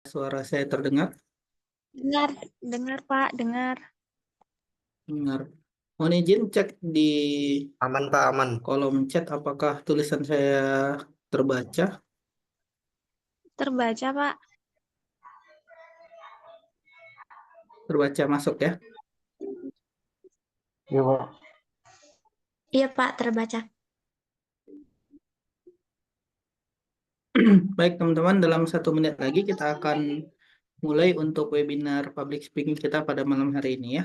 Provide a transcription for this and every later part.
Suara saya terdengar? Dengar, dengar Pak, dengar. Dengar. Mohon izin cek di Aman Pak, aman. kolom chat apakah tulisan saya terbaca? Terbaca Pak. Terbaca masuk ya. Iya Pak. Iya Pak, terbaca. Baik teman-teman, dalam 1 menit lagi kita akan mulai untuk webinar public speaking kita pada malam hari ini ya.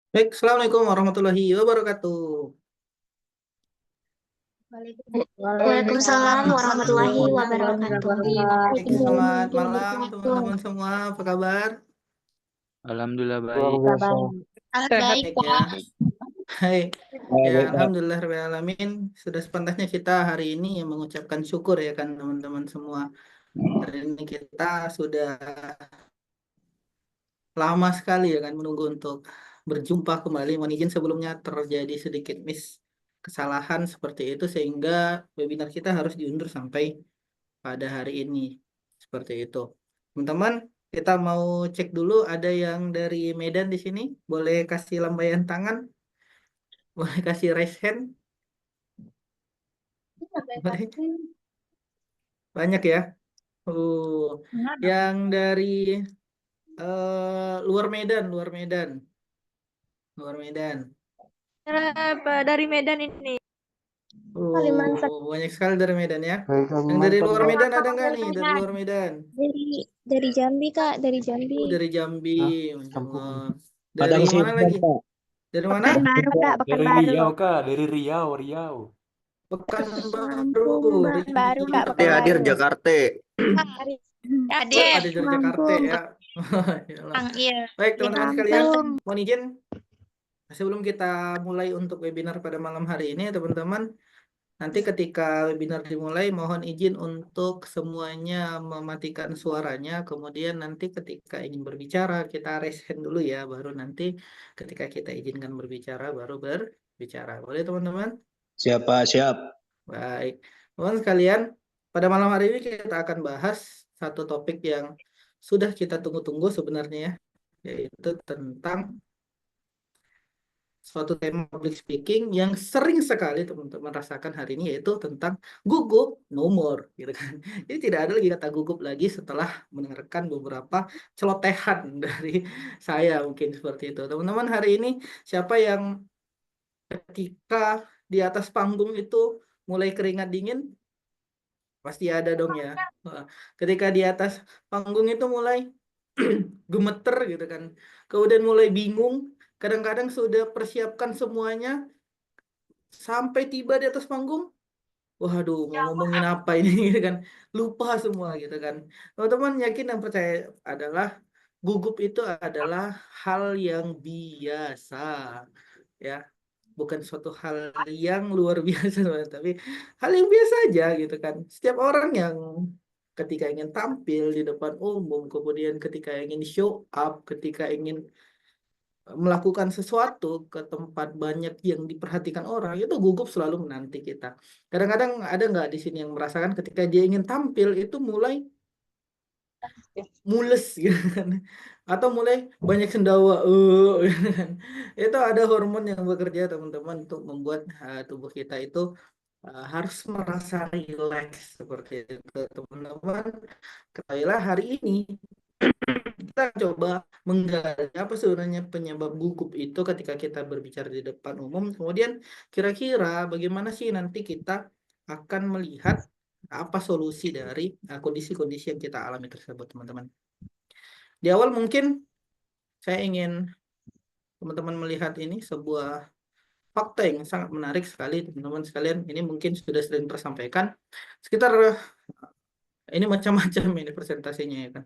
Baik, Assalamualaikum warahmatullahi wabarakatuh. Waalaikumsalam warahmatullahi wabarakatuh. Baik, selamat malam teman-teman semua, apa kabar? Alhamdulillah Luar baik. biasa. Baik Baik ya. Hai. Ya, Baik, Pak. Alhamdulillah Rabbil Alamin. Sudah sepantasnya kita hari ini mengucapkan syukur ya kan teman-teman semua. Hari ini kita sudah lama sekali ya kan menunggu untuk berjumpa kembali. Mohon izin sebelumnya terjadi sedikit kesalahan seperti itu sehingga webinar kita harus diundur sampai pada hari ini. Seperti itu. Teman-teman, kita mau cek dulu ada yang dari Medan di sini. Boleh kasih lambaian tangan? Boleh kasih raise hand? Boleh? Banyak ya. Yang dari luar Medan, luar Medan, luar Medan. Dari Medan ini. Banyak sekali dari Medan ya. Baik, Yang dari luar Pak. Medan ada nggak nih? Dari luar Medan. Dari Jambi Kak, dari Jambi. Dari Jambi, Hah? Masya Ampun. Allah. Dari Padang mana Sidang, lagi? Pak. Dari mana? Baru Kak, Dari Pekanbaru. Riau, Kak. Dari Riau, Riau. Pekanbaru, Baru Kak, Jakarta hadir Pekanbaru. Jakarta. Adik. Ada dari Jakarta ya. Ya Allah. Iya. Baik teman-teman sekalian, Lampung. mohon izin sebelum kita mulai untuk webinar pada malam hari ini teman-teman. Nanti ketika webinar dimulai, mohon izin untuk semuanya mematikan suaranya. Kemudian nanti ketika ingin berbicara, kita raise hand dulu ya. Baru nanti ketika kita izinkan berbicara, baru berbicara. Boleh teman-teman? Siapa? Siap. Baik. Teman sekalian, pada malam hari ini kita akan bahas satu topik yang sudah kita tunggu-tunggu sebenarnya ya, yaitu tentang suatu tema public speaking yang sering sekali teman-teman rasakan hari ini, yaitu tentang gugup nomor gitu kan. Jadi tidak ada lagi kata gugup lagi setelah mendengarkan beberapa celotehan dari saya, mungkin seperti itu. Teman-teman, hari ini siapa yang ketika di atas panggung itu mulai keringat dingin? Pasti ada dong ya. Ketika di atas panggung itu mulai gemeter gitu kan. Kemudian mulai bingung. Kadang-kadang sudah persiapkan semuanya. Sampai tiba di atas panggung. Waduh, mau ngomongin apa ini gitu kan. Lupa semua gitu kan. Teman-teman yakin dan percaya adalah gugup itu adalah hal yang biasa. Ya, bukan suatu hal yang luar biasa, tapi hal yang biasa aja gitu kan. Setiap orang yang ketika ingin tampil di depan umum, kemudian ketika ingin show up, ketika ingin melakukan sesuatu ke tempat banyak yang diperhatikan orang, itu gugup selalu menanti kita. Kadang-kadang ada nggak di sini yang merasakan ketika dia ingin tampil itu mulai mules gitu kan, atau mulai banyak sendawa gitu kan. Itu ada hormon yang bekerja teman-teman untuk membuat tubuh kita itu harus merasa rileks seperti itu teman-teman. Ketahuilah hari ini kita coba menggali apa sebenarnya penyebab gugup itu ketika kita berbicara di depan umum. Kemudian kira-kira bagaimana sih nanti kita akan melihat apa solusi dari kondisi-kondisi yang kita alami tersebut, teman-teman. Di awal mungkin saya ingin teman-teman melihat ini sebuah fakta yang sangat menarik sekali, teman-teman sekalian. Ini mungkin sudah sering tersampaikan. Sekitar ini macam-macam ini presentasinya ya kan.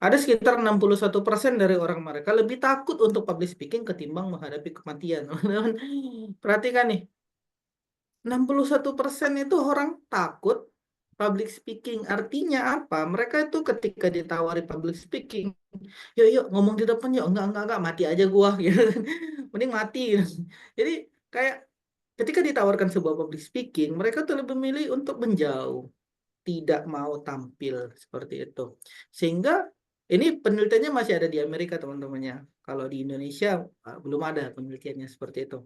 Ada sekitar 61% dari orang mereka lebih takut untuk public speaking ketimbang menghadapi kematian. Teman-teman, perhatikan nih. 61% itu orang takut public speaking. Artinya apa? Mereka itu ketika ditawari public speaking, yuk yuk ngomong di depan yuk, enggak, mati aja gua gitu. Mending mati gitu. Jadi kayak ketika ditawarkan sebuah public speaking, mereka tuh lebih memilih untuk menjauh, tidak mau tampil seperti itu. Sehingga ini penelitiannya masih ada di Amerika, teman-temannya. Kalau di Indonesia belum ada penelitiannya seperti itu.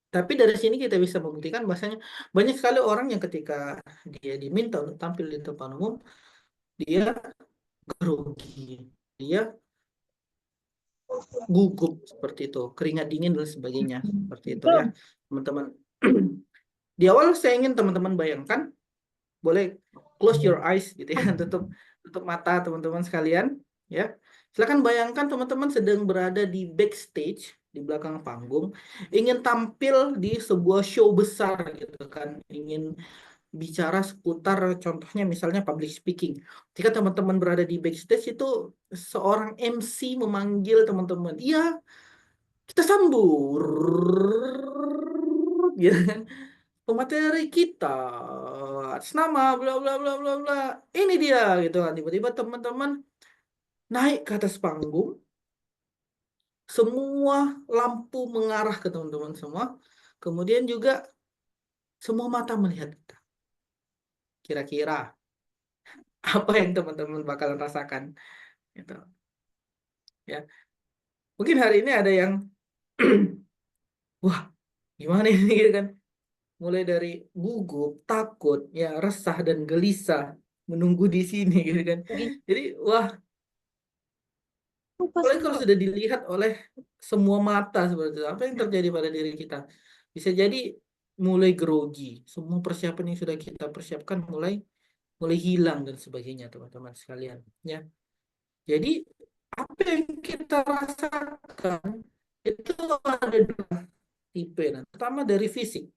Tapi dari sini kita bisa membuktikan bahwasanya banyak sekali orang yang ketika dia diminta untuk tampil di depan umum, dia grogi, dia gugup seperti itu, keringat dingin dan sebagainya seperti itu ya, teman-teman. Di awal saya ingin teman-teman bayangkan, boleh close your eyes gitu ya, tutup mata teman-teman sekalian ya. Silakan bayangkan teman-teman sedang berada di backstage, di belakang panggung, ingin tampil di sebuah show besar gitu kan, ingin bicara seputar contohnya misalnya public speaking. Jika teman-teman berada di backstage itu seorang MC memanggil teman-teman, iya kita sambut gitu kan, pemateri kita atas nama bla bla bla bla bla, ini dia gitu kan. Tiba-tiba teman-teman naik ke atas panggung, semua lampu mengarah ke teman-teman semua, kemudian juga semua mata melihat kita. Kira-kira apa yang teman-teman bakalan rasakan gitu ya. Mungkin hari ini ada yang wah gimana ini gitu kan, mulai dari gugup, takut ya, resah dan gelisah menunggu di sini gitu kan. Jadi wah, apalagi kalau sudah dilihat oleh semua mata seperti itu, apa yang terjadi pada diri kita? Bisa jadi mulai grogi, semua persiapan yang sudah kita persiapkan mulai hilang dan sebagainya, teman-teman sekalian ya. Jadi apa yang kita rasakan itu ada dua tipe, pertama dari fisik.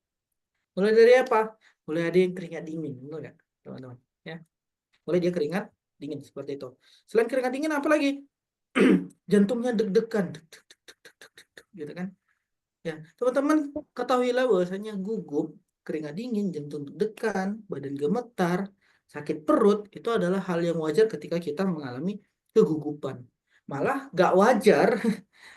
Mulai dari apa? Mulai ada yang keringat dingin, benar nggak, teman-teman? Ya, mulai dia keringat dingin seperti itu. Selain keringat dingin, apa lagi? Jantungnya deg-degan, gitu kan? Ya, teman-teman ketahuilah bahwasanya gugup, keringat dingin, jantung deg-degan, badan gemetar, sakit perut itu adalah hal yang wajar ketika kita mengalami kegugupan. Malah gak wajar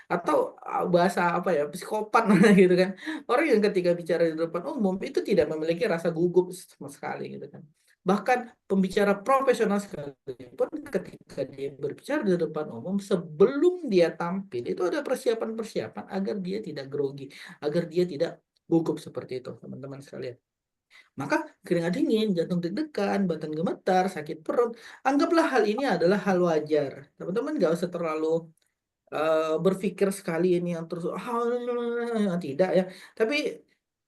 atau bahasa apa ya, psikopat gitu kan. Orang yang ketika bicara di depan umum itu tidak memiliki rasa gugup sama sekali gitu kan. Bahkan pembicara profesional sekalipun ketika dia berbicara di depan umum, sebelum dia tampil, itu ada persiapan-persiapan agar dia tidak grogi, agar dia tidak gugup seperti itu, teman-teman sekalian. Maka keringat dingin, jantung deg-degan, badan gemetar, sakit perut, anggaplah hal ini adalah hal wajar. Teman-teman nggak usah terlalu berpikir sekali ini yang terus tidak ya. Tapi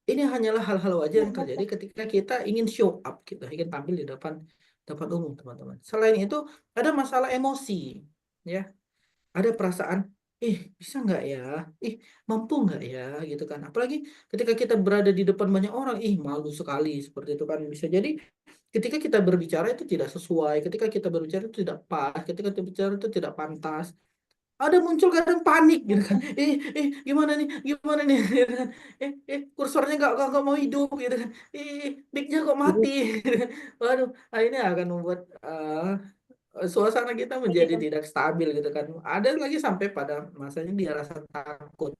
ini hanyalah hal-hal wajar yang terjadi ketika kita ingin show up, kita ingin tampil di depan depan umum, teman-teman. Selain itu ada masalah emosi, ya. Ada perasaan, bisa nggak ya? Mampu nggak ya? Gitu kan. Apalagi ketika kita berada di depan banyak orang, malu sekali seperti itu kan. Bisa jadi ketika kita berbicara itu tidak sesuai, ketika kita berbicara itu tidak pas, ketika kita berbicara itu tidak pantas. Ada muncul kadang panik gitu kan. Gimana nih gitu kan. Kursornya nggak mau hidup gitu kan. Mic-nya kok mati gitu kan. Waduh, ini akan membuat suasana kita menjadi tidak stabil gitu kan. Ada lagi sampai pada masanya dia rasa takut.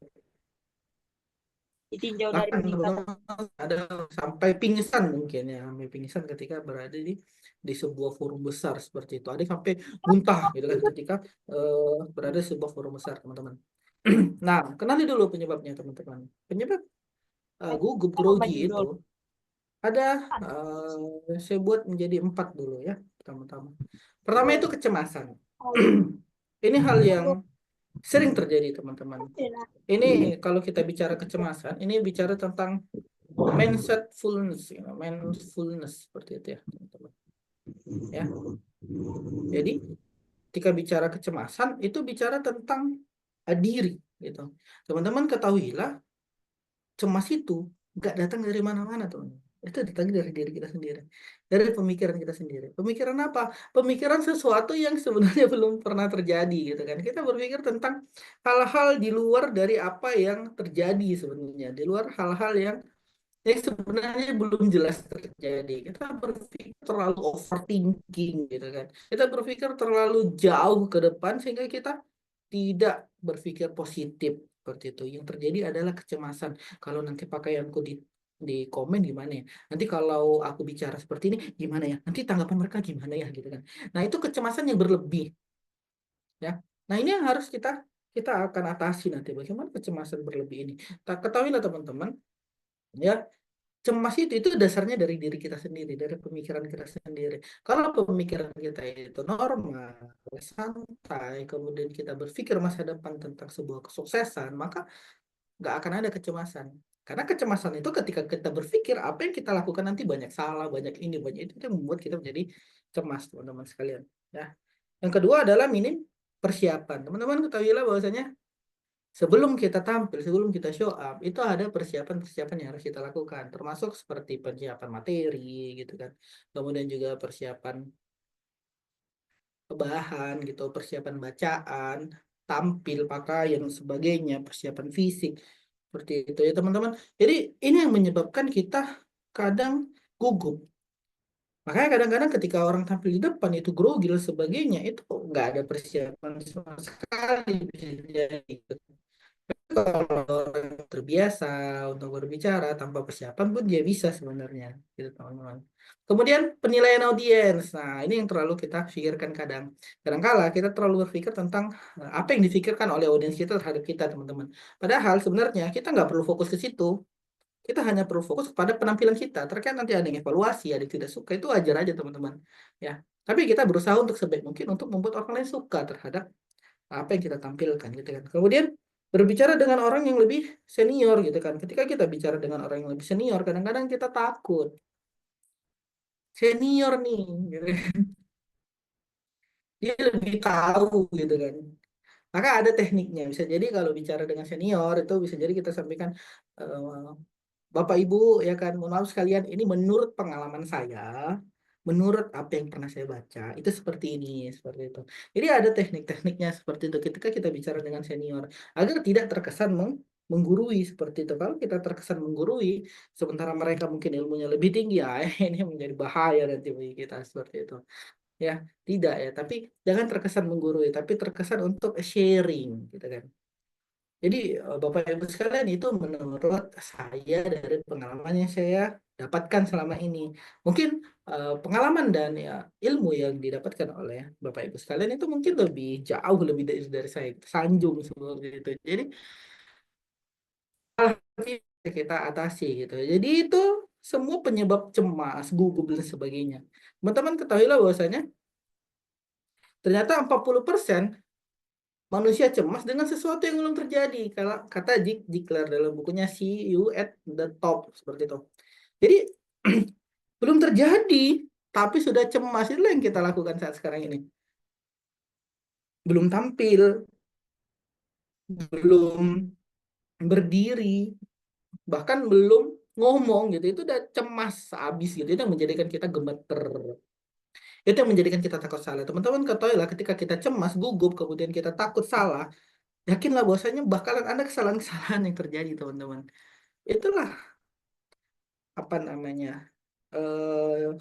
Ditinjau dari Bahkan peningkatan. ada sampai pingsan mungkin ya, sampai pingsan ketika berada di sebuah forum besar seperti itu. Ada yang sampai muntah gitu kan ketika berada di sebuah forum besar, teman-teman. Nah, kenali dulu penyebabnya, teman-teman. Penyebab gugup grogi itu ada, saya buat menjadi 4 dulu ya, pertama-tama. Pertama itu kecemasan. Ini hal yang sering terjadi, teman-teman. Ini kalau kita bicara kecemasan, ini bicara tentang mindfulness seperti itu ya, teman-teman. Ya. Jadi ketika bicara kecemasan itu bicara tentang diri gitu. Teman-teman ketahuilah, cemas itu nggak datang dari mana-mana, teman. Itu datang dari diri kita sendiri, dari pemikiran kita sendiri. Pemikiran apa? Pemikiran sesuatu yang sebenarnya belum pernah terjadi gitu kan. Kita berpikir tentang hal-hal di luar dari apa yang terjadi sebenarnya, di luar hal-hal yang sebenarnya belum jelas terjadi. Kita berpikir terlalu overthinking gitu kan. Kita berpikir terlalu jauh ke depan sehingga kita tidak berpikir positif seperti itu. Yang terjadi adalah kecemasan. Kalau nanti pakaianku di komen gimana ya? Nanti kalau aku bicara seperti ini gimana ya? Nanti tanggapan mereka gimana ya gitu kan. Nah, itu kecemasan yang berlebih ya. Nah, ini yang harus kita kita akan atasi nanti, bagaimana kecemasan berlebih ini. Tak ketahuilah teman-teman, ya, cemas itu dasarnya dari diri kita sendiri, dari pemikiran kita sendiri. Kalau pemikiran kita itu normal, santai, kemudian kita berpikir masa depan tentang sebuah kesuksesan, maka nggak akan ada kecemasan. Karena kecemasan itu ketika kita berpikir apa yang kita lakukan nanti banyak salah, banyak ini, banyak itu yang membuat kita menjadi cemas, teman-teman sekalian. Ya. Yang kedua adalah minim persiapan. Teman-teman ketahuilah bahwasanya sebelum kita tampil, sebelum kita show up, itu ada persiapan-persiapan yang harus kita lakukan, termasuk seperti persiapan materi, gitu kan. Kemudian juga persiapan bahan, gitu, persiapan bacaan, tampil, pakaian, sebagainya, persiapan fisik, seperti itu ya teman-teman. Jadi ini yang menyebabkan kita kadang gugup. Makanya kadang-kadang ketika orang tampil di depan itu grogi dan sebagainya, itu nggak ada persiapan sama sekali bisa jadi. Kalau orang terbiasa untuk berbicara tanpa persiapan pun dia bisa sebenarnya, gitu teman-teman. Kemudian penilaian audiens. Nah, ini yang terlalu kita pikirkan kadang. Kadangkala kita terlalu berpikir tentang apa yang difikirkan oleh audiens kita terhadap kita, teman-teman. Padahal sebenarnya kita nggak perlu fokus ke situ. Kita hanya perlu fokus pada penampilan kita. Terkait nanti ada yang evaluasi, ada yang tidak suka, itu wajar aja, teman-teman. Ya. Tapi kita berusaha untuk sebaik mungkin untuk membuat orang lain suka terhadap apa yang kita tampilkan gitu kan. Kemudian berbicara dengan orang yang lebih senior gitu kan. Ketika kita bicara dengan orang yang lebih senior, kadang-kadang kita takut. Senior nih, gitu kan. Dia lebih tahu gitu kan. Maka ada tekniknya. Bisa jadi kalau bicara dengan senior itu bisa jadi kita sampaikan, eh, Bapak Ibu ya kan, mohon maaf sekalian, ini menurut pengalaman saya, menurut apa yang pernah saya baca, itu seperti ini, seperti itu. Jadi ada teknik-tekniknya seperti itu ketika kita bicara dengan senior, agar tidak terkesan menggurui seperti itu. Kalau kita terkesan menggurui, sementara mereka mungkin ilmunya lebih tinggi, ya ini menjadi bahaya nanti bagi kita seperti itu. Ya, tidak ya, tapi jangan terkesan menggurui, tapi terkesan untuk sharing, gitu kan. Jadi Bapak Ibu sekalian, itu menurut saya dari pengalaman yang saya dapatkan selama ini. Mungkin pengalaman dan ya ilmu yang didapatkan oleh Bapak Ibu sekalian itu mungkin lebih jauh lebih dari saya, sanjung seperti itu. Jadi kita atasi gitu. Jadi itu semua penyebab cemas, gugup dan sebagainya. Teman-teman ketahuilah bahwasanya ternyata 40% manusia cemas dengan sesuatu yang belum terjadi. Kalau kata Zig Ziglar dalam bukunya See You at the Top seperti itu. Jadi belum terjadi, tapi sudah cemas. Itulah yang kita lakukan saat sekarang ini. Belum tampil, belum berdiri, bahkan belum ngomong gitu. Itu udah cemas habis gitu. Itu yang menjadikan kita gemeter. Itu yang menjadikan kita takut salah. Teman-teman ketahui lah, ketika kita cemas, gugup, kemudian kita takut salah, yakinlah bahwasanya bakalan ada kesalahan-kesalahan yang terjadi, teman-teman. Itulah apa namanya eh,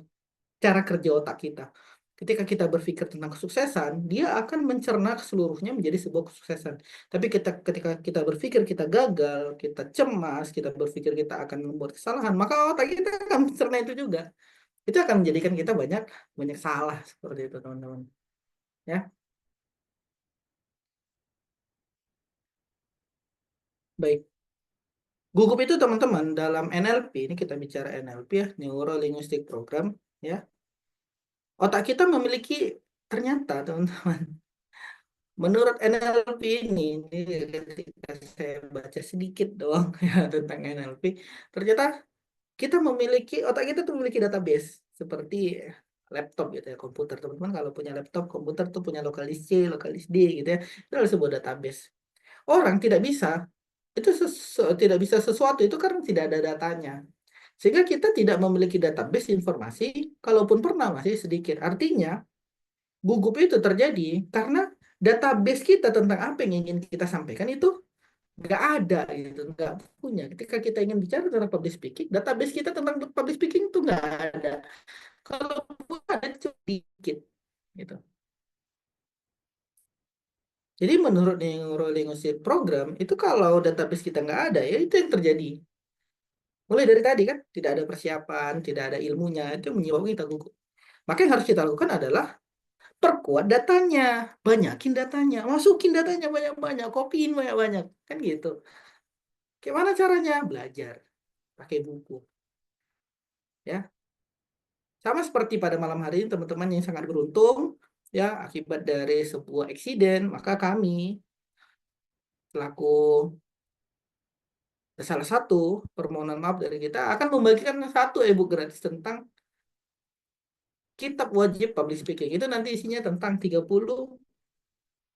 cara kerja otak kita. Ketika kita berpikir tentang kesuksesan, dia akan mencerna seluruhnya menjadi sebuah kesuksesan. Tapi ketika kita berpikir kita gagal, kita cemas, kita berpikir kita akan membuat kesalahan, maka otak kita akan mencerna itu juga. Itu akan menjadikan kita banyak banyak salah seperti itu, teman-teman. Ya, baik. Gugup itu teman-teman dalam NLP, ini kita bicara NLP ya, Neuro Linguistic Program ya. Otak kita memiliki, ternyata teman-teman, menurut NLP ini ketika saya baca sedikit doang ya tentang NLP, ternyata otak kita tuh memiliki database seperti laptop gitu ya, komputer. Teman-teman kalau punya laptop, komputer tuh punya lokal disk C, lokal disk D gitu ya. Itu adalah sebuah database. Orang tidak bisa tidak bisa sesuatu itu karena tidak ada datanya. Sehingga kita tidak memiliki database informasi, kalaupun pernah masih sedikit. Artinya, gugup itu terjadi karena database kita tentang apa yang ingin kita sampaikan itu nggak ada gitu, nggak punya. Ketika kita ingin bicara tentang public speaking, database kita tentang public speaking itu nggak ada. Kalaupun ada cuma sedikit gitu. Jadi menurut Neuro-Linguistic Program itu kalau database kita nggak ada, ya itu yang terjadi. Mulai dari tadi kan, tidak ada persiapan, tidak ada ilmunya, itu yang menyebabkan kita gugup. Maka yang harus kita lakukan adalah perkuat datanya, banyakin datanya, masukin datanya banyak-banyak, kopiin banyak-banyak, kan gitu. Gimana caranya? Belajar, pakai buku. Ya, sama seperti pada malam hari ini teman-teman yang sangat beruntung, ya akibat dari sebuah eksiden, maka kami selaku salah satu permohonan maaf dari kita akan membagikan satu ebook gratis tentang kitab wajib public speaking. Itu nanti isinya tentang 30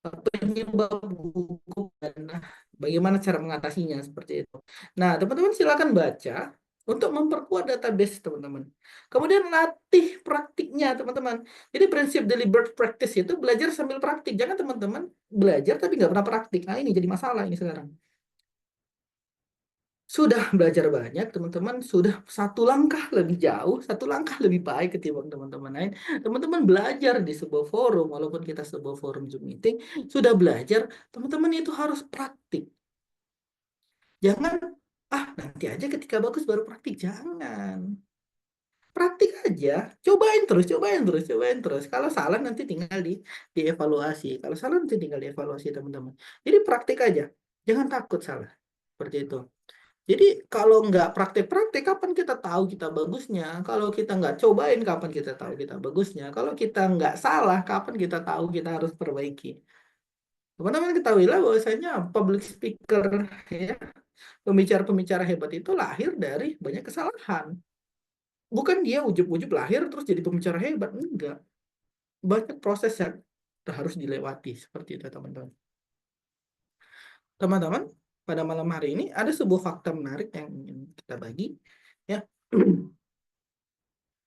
penyebab gugup dan bagaimana cara mengatasinya seperti itu. Nah, teman-teman silakan baca untuk memperkuat database teman-teman. Kemudian latih praktiknya teman-teman. Jadi prinsip deliberate practice itu belajar sambil praktik. Jangan teman-teman belajar tapi nggak pernah praktik. Nah, ini jadi masalah ini sekarang. Sudah belajar banyak, teman-teman sudah satu langkah lebih jauh, satu langkah lebih baik ketimbang teman-teman lain. Teman-teman belajar di sebuah forum, walaupun kita sebuah forum Zoom meeting, sudah belajar, teman-teman itu harus praktik. Jangan, nanti aja ketika bagus baru praktik. Jangan. Praktik aja, cobain terus, cobain terus, cobain terus. Kalau salah nanti tinggal dievaluasi. Kalau salah nanti tinggal dievaluasi teman-teman. Jadi praktik aja, jangan takut salah. Seperti itu. Jadi kalau nggak praktek-praktek, kapan kita tahu kita bagusnya? Kalau kita nggak cobain, kapan kita tahu kita bagusnya? Kalau kita nggak salah, kapan kita tahu kita harus perbaiki? Teman-teman ketahuilah bahwasanya public speaker, ya, pembicara-pembicara hebat itu lahir dari banyak kesalahan. Bukan dia ujub-ujub lahir terus jadi pembicara hebat, enggak. Banyak proses yang harus dilewati seperti itu, teman-teman. Teman-teman, pada malam hari ini ada sebuah fakta menarik yang ingin kita bagi, ya.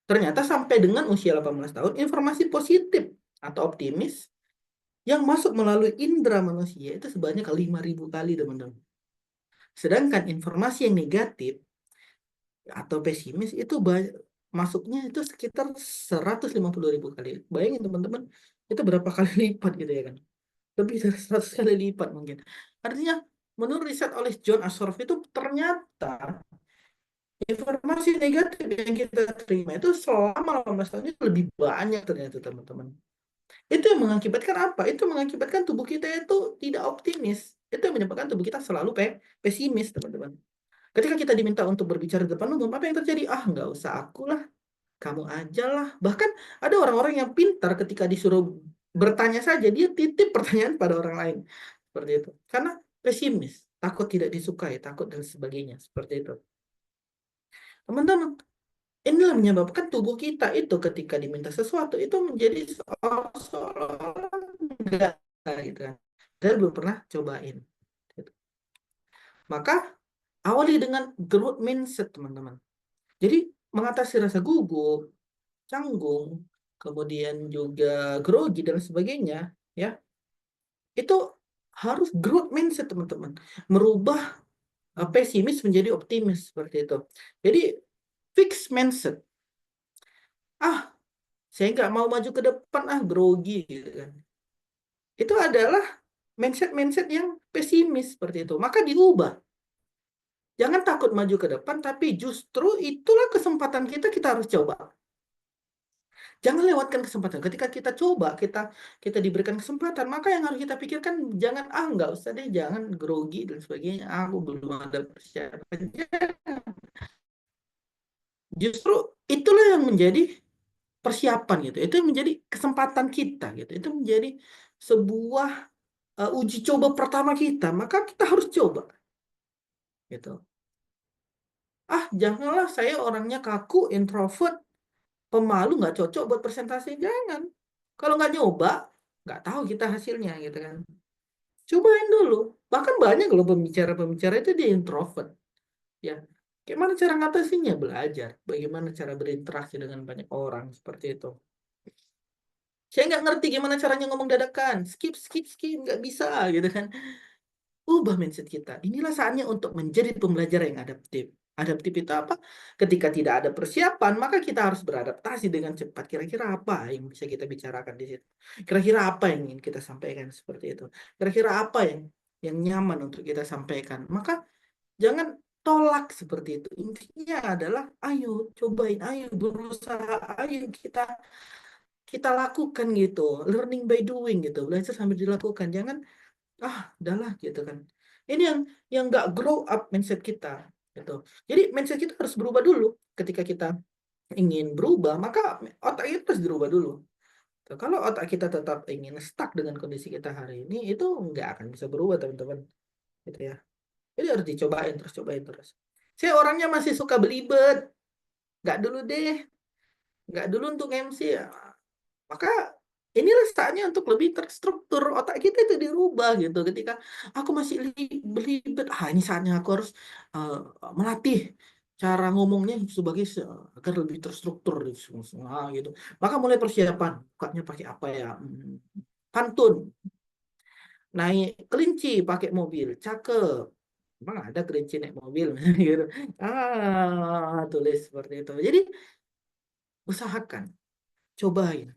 Ternyata sampai dengan usia 18 tahun, informasi positif atau optimis yang masuk melalui indera manusia itu sebanyak 5.000 kali, teman-teman. Sedangkan informasi yang negatif atau pesimis itu masuknya itu sekitar 150.000 kali. Bayangin teman-teman, itu berapa kali lipat gitu ya kan? Lebih dari 100 kali lipat mungkin. Artinya menurut riset oleh John Assaraf itu ternyata informasi negatif yang kita terima itu selama 18 tahun itu lebih banyak ternyata teman-teman. Itu yang mengakibatkan apa? Itu mengakibatkan tubuh kita itu tidak optimis. Itu yang menyebabkan tubuh kita selalu pesimis, teman-teman. Ketika kita diminta untuk berbicara di depan umum, apa yang terjadi? Ah, nggak usah aku lah, kamu aja lah. Bahkan ada orang-orang yang pintar ketika disuruh bertanya saja, dia titip pertanyaan pada orang lain. Seperti itu. Karena pesimis, takut tidak disukai, takut dan sebagainya. Seperti itu. Teman-teman, inilah menyebabkan tubuh kita itu ketika diminta sesuatu itu menjadi seolah-olah enggak gitu kan. Dan belum pernah cobain. Gitu. Maka awali dengan growth mindset, teman-teman. Jadi mengatasi rasa gugup, canggung, kemudian juga grogi dan sebagainya, ya. Itu harus growth mindset, teman-teman. Merubah pesimis menjadi optimis seperti itu. Jadi fix mindset. Ah, saya nggak mau maju ke depan, grogi gitu kan. Itu adalah mindset-mindset yang pesimis seperti itu. Maka diubah. Jangan takut maju ke depan, tapi justru itulah kesempatan kita, kita harus coba. Jangan lewatkan kesempatan. Ketika kita coba, kita diberikan kesempatan, maka yang harus kita pikirkan, jangan, nggak usah deh, jangan grogi dan sebagainya. Aku belum ada persiapan. Justru itulah yang menjadi persiapan gitu. Itu yang menjadi kesempatan kita gitu. Itu menjadi sebuah uji coba pertama kita, maka kita harus coba gitu. Janganlah, saya orangnya kaku, introvert, pemalu, nggak cocok buat presentasi. Jangan. Kalau nggak nyoba, nggak tahu kita hasilnya gitu kan. Cobain dulu. Bahkan banyak loh pembicara-pembicara itu dia introvert. Ya, gimana cara ngatasinya? Belajar. Bagaimana cara berinteraksi dengan banyak orang seperti itu. Saya nggak ngerti gimana caranya ngomong dadakan. Skip, nggak bisa gitu kan. Ubah mindset kita. Inilah saatnya untuk menjadi pembelajar yang adaptif. Adaptif itu apa? Ketika tidak ada persiapan, maka kita harus beradaptasi dengan cepat. Kira-kira apa yang bisa kita bicarakan di situ? Kira-kira apa yang ingin kita sampaikan seperti itu? Kira-kira apa yang nyaman untuk kita sampaikan? Maka jangan tolak seperti itu. Intinya adalah ayo cobain, ayo berusaha, ayo kita lakukan gitu. Learning by doing gitu. Belajar sambil dilakukan. Jangan udahlah gitu kan. Ini yang nggak grow up mindset kita gitu. Jadi mindset kita harus berubah dulu. Ketika kita ingin berubah, maka otak kita harus dirubah dulu. Tuh, kalau otak kita tetap ingin stuck dengan kondisi kita hari ini, itu nggak akan bisa berubah, teman-teman. Gitu ya. Jadi harus dicobain terus, cobain terus. Saya orangnya masih suka belibet. Nggak dulu deh. Nggak dulu untuk MC ya. Maka inilah saatnya untuk lebih terstruktur. Otak kita itu dirubah gitu. Ketika aku masih belibet, ini saatnya aku harus uh, melatih cara ngomongnya sebagai agar lebih terstruktur gitu. Maka mulai persiapan. Bukanya pakai apa ya? Pantun. Naik kelinci pakai mobil. Cakep. Emang ada kelinci naik mobil gitu. Tulis seperti itu. Jadi usahakan, cobain.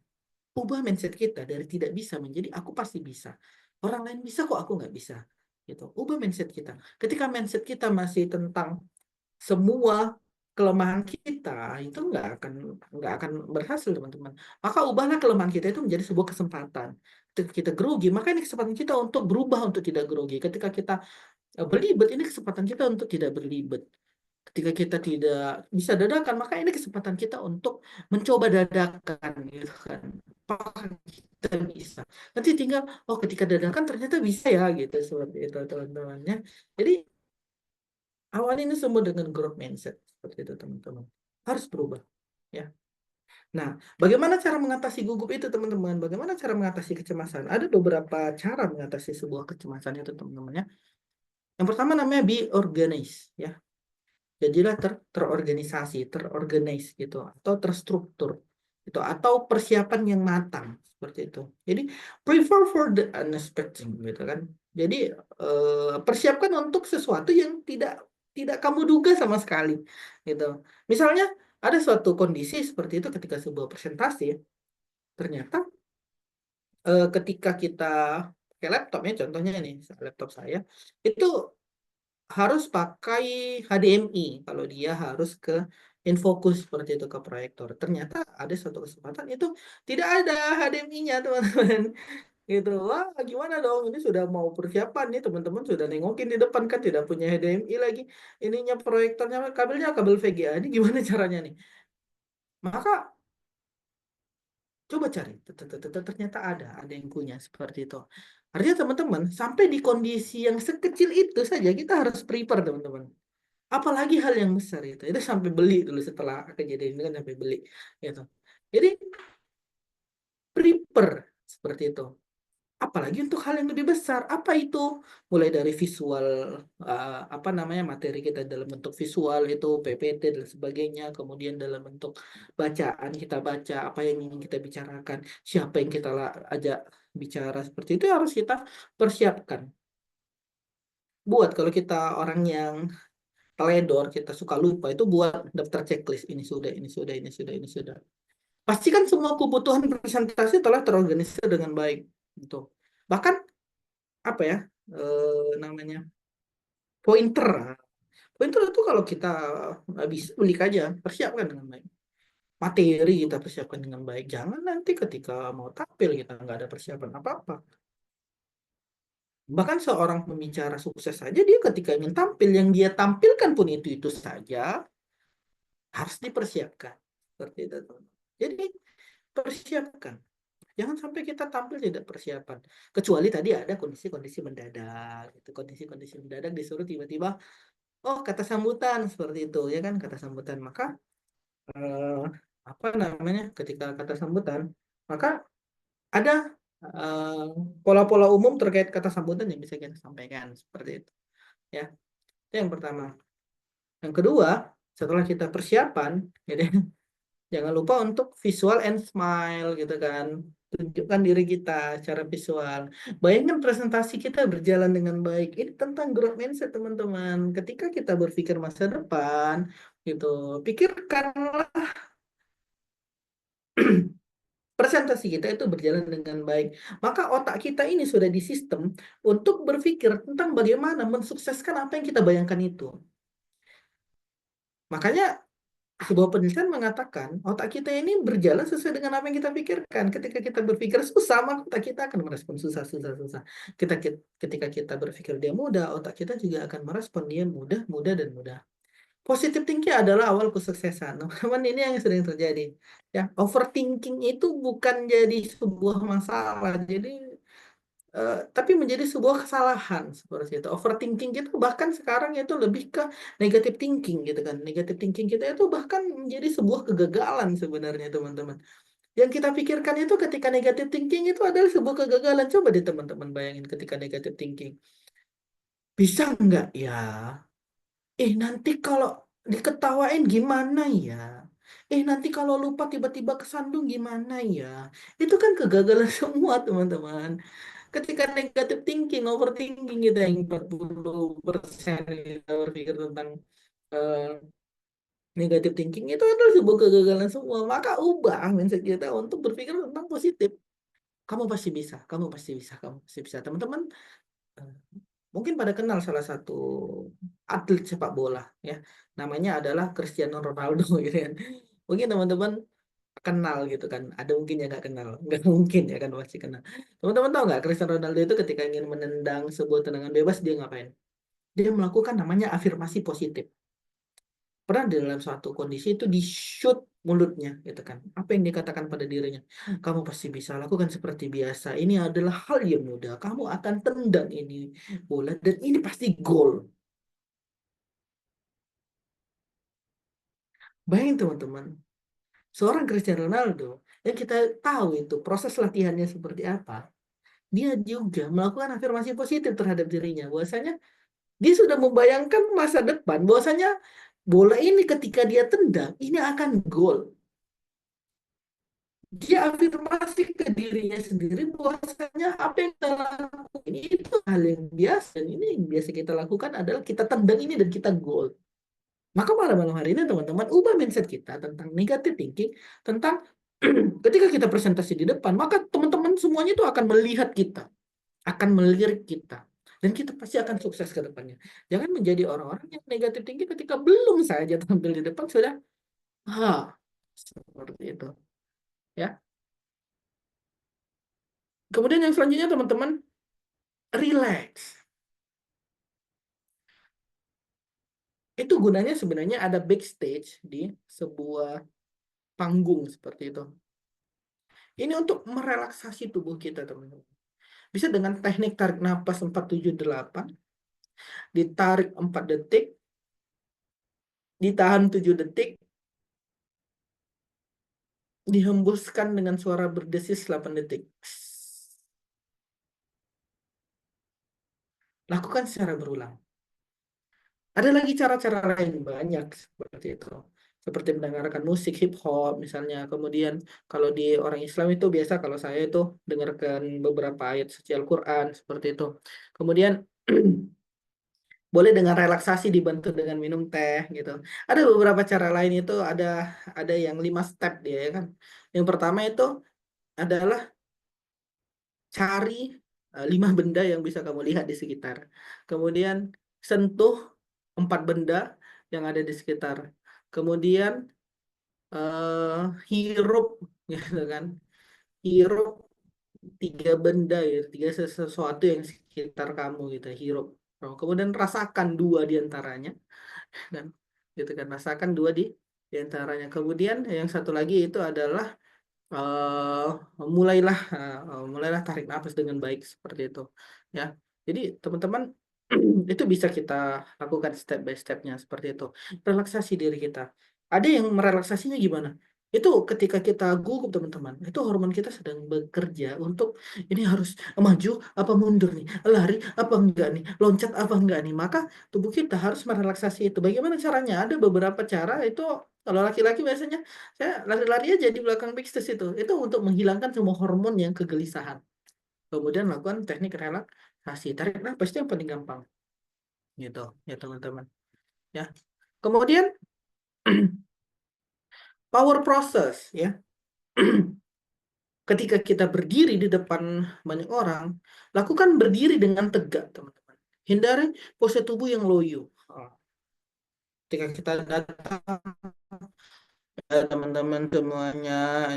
Ubah mindset kita dari tidak bisa menjadi aku pasti bisa. Orang lain bisa kok, aku nggak bisa. Gitu. Ubah mindset kita. Ketika mindset kita masih tentang semua kelemahan kita, itu nggak akan berhasil, teman-teman. Maka ubahlah kelemahan kita itu menjadi sebuah kesempatan. Ketika kita grogi, maka ini kesempatan kita untuk berubah untuk tidak grogi. Ketika kita berlibet, ini kesempatan kita untuk tidak berlibet. Ketika kita tidak bisa dadakan, maka ini kesempatan kita untuk mencoba dadakan gitu kan. Apakah kita bisa? Nanti tinggal, ketika dadakan ternyata bisa ya gitu, seperti itu teman-temannya. Jadi awal ini semua dengan growth mindset seperti itu, teman-teman. Harus berubah ya. Nah, bagaimana cara mengatasi gugup itu, teman-teman? Bagaimana cara mengatasi kecemasan? Ada beberapa cara mengatasi sebuah kecemasan itu, teman-teman ya. Yang pertama namanya be organized ya. Jadilah terorganisasi, terorganize gitu, atau terstruktur gitu, atau persiapan yang matang seperti itu. Jadi prepare for the unexpected gitu kan. Jadi persiapkan untuk sesuatu yang tidak kamu duga sama sekali gitu. Misalnya ada suatu kondisi seperti itu ketika sebuah presentasi, ternyata ketika kita pakai laptop ya, contohnya ini laptop saya itu harus pakai HDMI kalau dia harus ke infocus seperti itu ke proyektor. Ternyata ada suatu kesempatan itu tidak ada HDMI-nya teman-teman. Gitu. Wah, gimana dong? Ini sudah mau persiapan nih teman-teman sudah nengokin di depan kan tidak punya HDMI lagi. Ininya proyektornya kabelnya kabel VGA. Ini gimana caranya nih? Maka coba cari. Ternyata ada yang punya seperti itu. Artinya teman-teman, sampai di kondisi yang sekecil itu saja kita harus prepare teman-teman. Apalagi hal yang besar itu sampai beli dulu setelah kejadian ini kan sampai beli gitu. Jadi prepare seperti itu. Apalagi untuk hal yang lebih besar. Apa itu? Mulai dari visual, apa namanya, materi kita dalam bentuk visual itu PPT dan sebagainya. Kemudian dalam bentuk bacaan kita baca apa yang ingin kita bicarakan, siapa yang kita ajak bicara seperti itu harus kita persiapkan. Buat kalau kita orang yang teledor, kita suka lupa itu buat daftar checklist ini sudah, ini sudah, ini sudah, ini sudah. Pastikan semua kebutuhan presentasi telah terorganisir dengan baik. Gitu. Bahkan apa ya namanya pointer. Pointer itu kalau kita habis ulik aja, persiapkan dengan baik. Materi kita persiapkan dengan baik. Jangan nanti ketika mau tampil kita nggak ada persiapan apa-apa. Bahkan seorang pembicara sukses saja dia ketika ingin tampil yang dia tampilkan pun itu saja harus dipersiapkan. Seperti itu. Jadi persiapkan. Jangan sampai kita tampil tidak persiapan. Kecuali tadi ada kondisi-kondisi mendadak, itu kondisi-kondisi mendadak disuruh tiba-tiba, oh kata sambutan seperti itu ya kan kata sambutan. Maka apa namanya ketika kata sambutan, maka ada pola-pola umum terkait kata sambutan yang bisa kita sampaikan seperti itu. Ya, itu yang pertama. Yang kedua, setelah kita persiapan, jadi jangan lupa untuk visual and smile gitu kan. Tunjukkan diri kita secara visual. Bayangkan presentasi kita berjalan dengan baik. Ini tentang growth mindset teman-teman. Ketika kita berpikir masa depan, gitu, pikirkanlah presentasi kita itu berjalan dengan baik. Maka otak kita ini sudah disistem untuk berpikir tentang bagaimana mensukseskan apa yang kita bayangkan itu. Makanya sebuah penelitian mengatakan otak kita ini berjalan sesuai dengan apa yang kita pikirkan. Ketika kita berpikir susah, maka otak kita akan merespon susah. Ketika kita berpikir dia mudah, otak kita juga akan merespon dia mudah, dan mudah. Positive thinking adalah awal kesuksesan. Teman-teman, ini yang sering terjadi. Ya, overthinking itu bukan jadi sebuah masalah. Tapi menjadi sebuah kesalahan seperti itu. Overthinking kita bahkan sekarang itu lebih ke negative thinking gitu kan. Negative thinking kita itu bahkan menjadi sebuah kegagalan sebenarnya teman-teman. Yang kita pikirkan itu ketika negative thinking itu adalah sebuah kegagalan. Coba deh teman-teman bayangin ketika negative thinking. Bisa nggak ya? Nanti kalau diketawain gimana ya? Nanti kalau lupa tiba-tiba kesandung gimana ya? Itu kan kegagalan semua teman-teman. Ketika negative thinking, overthinking kita yang 40% kita berpikir tentang eh, negative thinking itu adalah sebuah kegagalan semua. Maka ubah mindset kita untuk berpikir tentang positif. Kamu pasti bisa, kamu pasti bisa, kamu pasti bisa. Teman-teman, eh, mungkin pada kenal salah satu atlet sepak bola ya. Namanya adalah Cristiano Ronaldo gitu kan. Mungkin teman-teman kenal gitu kan, ada mungkin yang nggak kenal, nggak mungkin ya kan pasti kenal. Teman-teman tahu nggak Cristiano Ronaldo itu ketika ingin menendang sebuah tendangan bebas dia ngapain? Dia melakukan namanya afirmasi positif. Pernah di dalam suatu kondisi itu di shoot mulutnya gitu kan, apa yang dikatakan pada dirinya, kamu pasti bisa lakukan seperti biasa, ini adalah hal yang mudah, kamu akan tendang ini bola dan ini pasti gol. Bayangin teman-teman, seorang Cristiano Ronaldo yang kita tahu itu proses latihannya seperti apa, dia juga melakukan afirmasi positif terhadap dirinya. Bahwasanya dia sudah membayangkan masa depan, bahwasanya bola ini ketika dia tendang, ini akan gol. Dia afirmasi ke dirinya sendiri bahwasanya apa yang kita lakukan ini itu hal yang biasa. Dan ini yang biasa kita lakukan adalah kita tendang ini dan kita gol. Maka pada malam hari ini teman-teman, ubah mindset kita tentang negative thinking, tentang ketika kita presentasi di depan, maka teman-teman semuanya itu akan melihat kita. akan melirik kita. Dan kita pasti akan sukses ke depannya. Jangan menjadi orang-orang yang negatif tinggi ketika belum saja tampil di depan sudah seperti itu. Ya. Kemudian yang selanjutnya teman-teman, relax. Itu gunanya sebenarnya ada backstage di sebuah panggung seperti itu. Ini untuk merelaksasi tubuh kita, teman-teman. Bisa dengan teknik tarik nafas 4-7-8, ditarik 4 detik, ditahan 7 detik, dihembuskan dengan suara berdesis 8 detik. Lakukan secara berulang. Ada lagi cara-cara lain banyak seperti itu. Seperti mendengarkan musik hip hop misalnya. Kemudian kalau di orang Islam itu biasa, kalau saya itu dengarkan beberapa ayat suci Al-Quran seperti itu. Kemudian boleh dengan relaksasi dibantu dengan minum teh gitu. Ada beberapa cara lain, itu ada yang 5 step dia ya kan. Yang pertama itu adalah cari 5 benda yang bisa kamu lihat di sekitar. Kemudian sentuh 4 benda yang ada di sekitar. Kemudian hirup gitu kan. Hirup 3 benda ya, 3 sesuatu yang sekitar kamu gitu, hirup. Kemudian rasakan 2 di antaranya dan gitu kan, rasakan 2 di antaranya. Kemudian yang satu lagi itu adalah eh, mulailah tarik nafas dengan baik seperti itu ya. Jadi teman-teman itu bisa kita lakukan step by stepnya seperti itu. Relaksasi diri kita. Ada yang merelaksasinya gimana? Itu ketika kita gugup teman-teman, itu hormon kita sedang bekerja untuk ini harus maju apa mundur nih, lari apa enggak nih, loncat apa enggak nih. Maka tubuh kita harus merelaksasi itu. Bagaimana caranya? Ada beberapa cara itu. Kalau laki-laki biasanya saya lari-lari aja di belakang backstage itu. Itu untuk menghilangkan semua hormon yang kegelisahan. Kemudian lakukan teknik relaksasi. Tarik nafas itu yang paling gampang. Gitu, ya teman-teman. Ya. Kemudian power process ya. Ketika kita berdiri di depan banyak orang, lakukan berdiri dengan tegak, teman-teman. Hindari pose tubuh yang loyo. Ketika kita datang, teman-teman semuanya,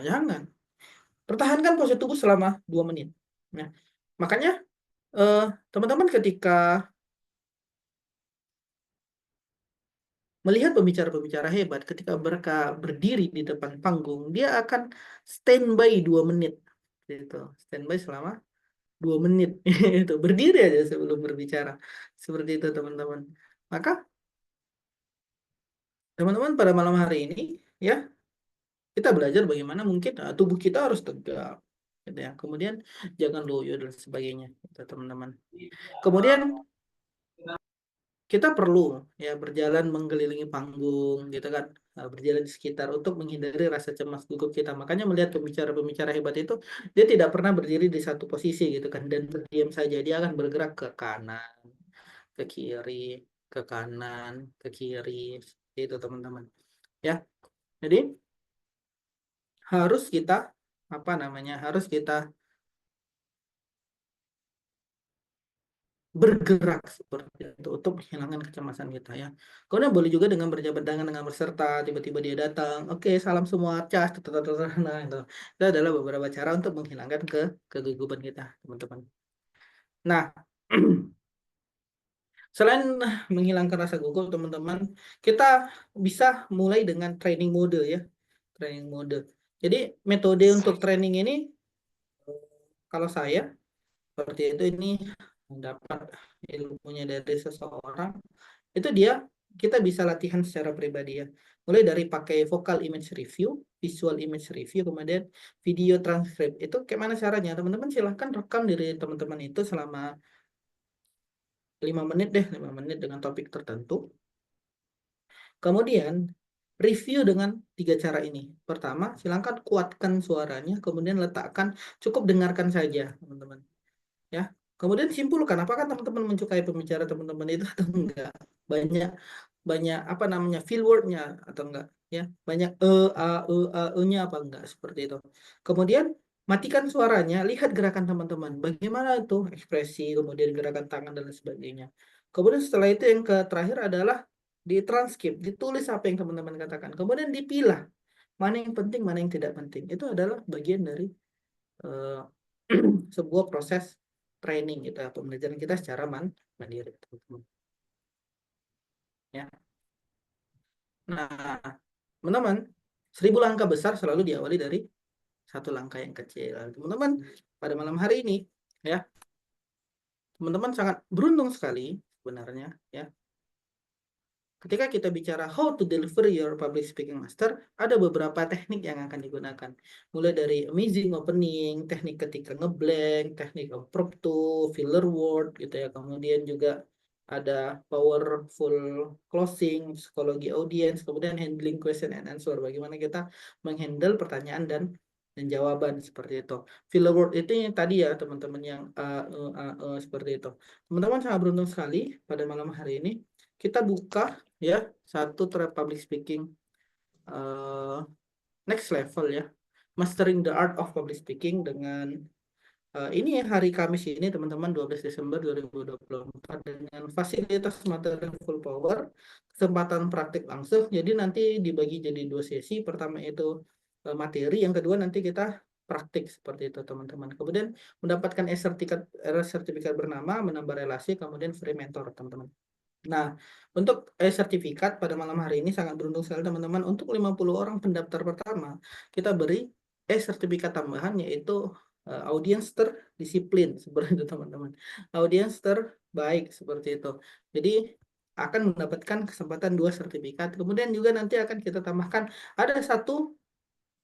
jangan. Pertahankan pose tubuh selama 2 menit. Nah, makanya teman-teman ketika melihat pembicara-pembicara hebat, ketika mereka berdiri di depan panggung, dia akan standby 2 menit. Gitu. Standby selama 2 menit. Itu berdiri aja sebelum berbicara. Seperti itu teman-teman. Maka teman-teman pada malam hari ini ya, kita belajar bagaimana mungkin tubuh kita harus tegak. Gitu ya. Kemudian jangan loyo dan sebagainya. Gitu, teman-teman. Kemudian kita perlu ya berjalan mengelilingi panggung gitu kan, berjalan di sekitar untuk menghindari rasa cemas gugup kita. Makanya melihat pembicara-pembicara hebat itu, dia tidak pernah berdiri di satu posisi gitu kan dan berdiam saja. Dia akan bergerak ke kanan, ke kiri, ke kanan, ke kiri, seperti itu teman-teman ya. Jadi harus kita harus kita bergerak seperti itu untuk menghilangkan kecemasan kita ya. Kemudian boleh juga dengan berjabat tangan dengan peserta, tiba-tiba dia datang, oke salam semua, cas, nah itu. Itu adalah beberapa cara untuk menghilangkan kegugupan kita, teman-teman. Nah, selain menghilangkan rasa gugup, teman-teman, kita bisa mulai dengan training mode ya, training mode. Jadi metode untuk training ini, kalau saya seperti itu, ini mendapat ilmunya dari seseorang, itu kita bisa latihan secara pribadi ya. Mulai dari pakai vocal image review, visual image review, kemudian video transcript. Itu kayak mana caranya? Teman-teman silahkan rekam diri teman-teman itu selama 5 menit deh, 5 menit dengan topik tertentu. Kemudian review dengan 3 cara ini. Pertama, silahkan kuatkan suaranya, kemudian letakkan, cukup dengarkan saja, teman-teman. Ya. Kemudian simpulkan apakah teman-teman mencukai pembicara teman-teman itu atau enggak. Banyak apa namanya feel word-nya atau enggak ya. Banyak nya apa enggak seperti itu. Kemudian Matikan suaranya, lihat gerakan teman-teman. Bagaimana itu ekspresi, kemudian gerakan tangan dan lain sebagainya. Kemudian setelah itu yang terakhir adalah ditranskrip, ditulis apa yang teman-teman katakan. Kemudian dipilah mana yang penting, mana yang tidak penting. Itu adalah bagian dari eh, sebuah proses training gitu ya, pembelajaran kita secara mandiri, teman-teman. Ya. Nah, teman-teman, 1000 langkah besar selalu diawali dari satu langkah yang kecil. Teman-teman, pada malam hari ini, ya, teman-teman sangat beruntung sekali sebenarnya, ya. Ketika kita bicara how to deliver your public speaking master, ada beberapa teknik yang akan digunakan. Mulai dari amazing opening, teknik ketika ngeblank, teknik impromptu, filler word gitu ya. Kemudian juga ada powerful closing, psikologi audience, kemudian handling question and answer. Bagaimana kita menghandle pertanyaan dan jawaban seperti itu. Filler word itu yang tadi ya teman-teman yang seperti itu. Teman-teman sangat beruntung sekali pada malam hari ini kita buka ya satu track public speaking next level ya, mastering the art of public speaking dengan ini hari Kamis ini teman-teman 12 Desember 2024 dengan fasilitas materi full power, kesempatan praktik langsung. Jadi nanti dibagi jadi 2 sesi. Pertama itu materi, yang kedua nanti kita praktik seperti itu teman-teman. Kemudian mendapatkan sertifikat bernama menambah relasi, kemudian free mentor teman-teman. Nah, untuk sertifikat pada malam hari ini sangat beruntung sekali teman-teman. Untuk 50 orang pendaftar pertama, kita beri sertifikat tambahan yaitu audiens terdisiplin seperti itu teman-teman. Audiens terbaik seperti itu. Jadi akan mendapatkan kesempatan 2 sertifikat. Kemudian juga nanti akan kita tambahkan ada satu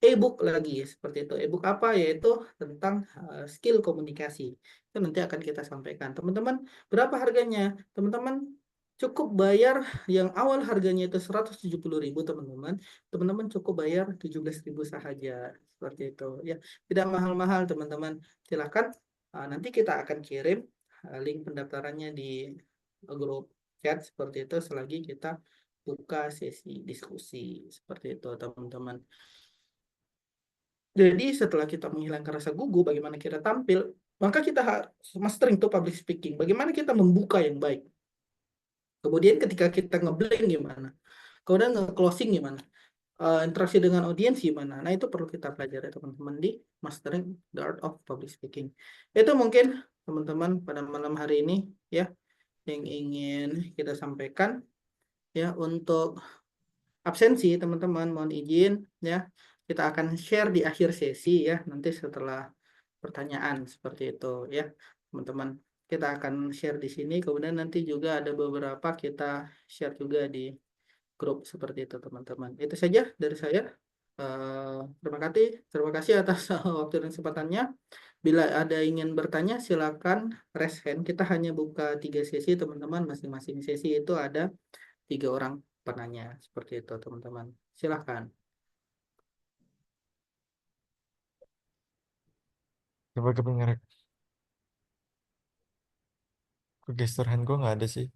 e-book lagi seperti itu. E-book apa? Yaitu tentang skill komunikasi. Itu nanti akan kita sampaikan. Teman-teman, berapa harganya? Teman-teman cukup bayar yang awal harganya itu 170.000 teman-teman. Teman-teman cukup bayar 17.000 saja seperti itu. Ya, tidak mahal-mahal teman-teman. Silakan nanti kita akan kirim link pendaftarannya di grup chat seperti itu selagi kita buka sesi diskusi seperti itu teman-teman. Jadi setelah kita menghilangkan rasa gugup, bagaimana kita tampil, maka kita harus mastering to public speaking. Bagaimana kita membuka yang baik. Kemudian ketika kita ngeblank gimana. Kemudian nge-closing gimana. Interaksi dengan audiens gimana. Nah itu perlu kita pelajari teman-teman di mastering the art of public speaking. Itu mungkin teman-teman pada malam hari ini ya yang ingin kita sampaikan ya. Untuk absensi teman-teman mohon izin ya. Kita akan share di akhir sesi ya, nanti setelah pertanyaan seperti itu ya, teman-teman. Kita akan share di sini, kemudian nanti juga ada beberapa kita share juga di grup seperti itu, teman-teman. Itu saja dari saya. Terima kasih atas waktu dan kesempatannya. Bila ada ingin bertanya, silakan raise hand. Kita hanya buka 3 sesi, teman-teman. Masing-masing sesi itu ada 3 orang penanya seperti itu, teman-teman. Silakan. Coba ngerek. Kok gestur hand gue nggak ada sih?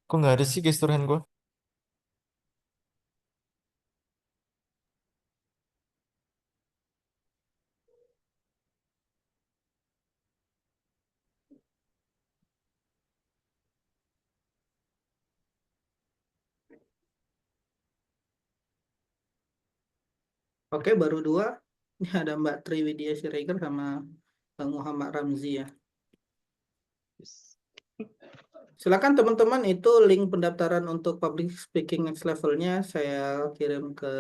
Kok nggak ada sih gestur hand gue? Oke, baru 2. Ini ada Mbak Triwidya Siregar sama Bang Muhammad Ramzi ya. Silakan teman-teman, itu link pendaftaran untuk public speaking next levelnya saya kirim ke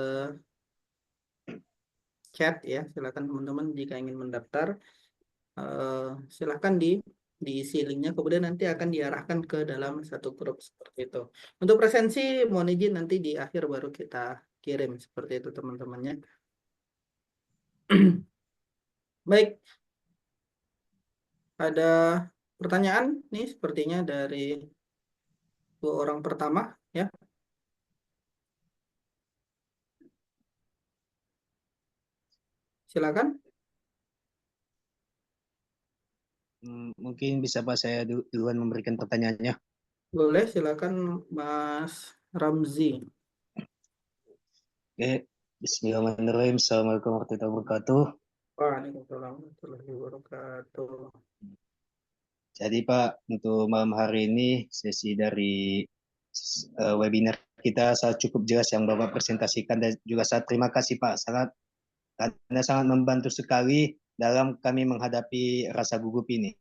chat ya. Silakan teman-teman jika ingin mendaftar, silakan diisi linknya, kemudian nanti akan diarahkan ke dalam satu grup seperti itu. Untuk presensi mohon izin nanti di akhir baru kita kirim seperti itu teman-temannya. Baik, ada pertanyaan nih sepertinya dari 2 orang pertama ya. Silakan. Mungkin bisa Pak saya duluan memberikan pertanyaannya. Boleh, silakan Mas Ramzi. Oke, Bismillahirrahmanirrahim. Assalamualaikum warahmatullahi wabarakatuh. Waalaikumsalam warahmatullahi wabarakatuh. Jadi Pak, untuk malam hari ini sesi dari webinar kita sangat cukup jelas yang Bapak presentasikan, dan juga saya terima kasih Pak, karena sangat membantu sekali dalam kami menghadapi rasa gugup ini.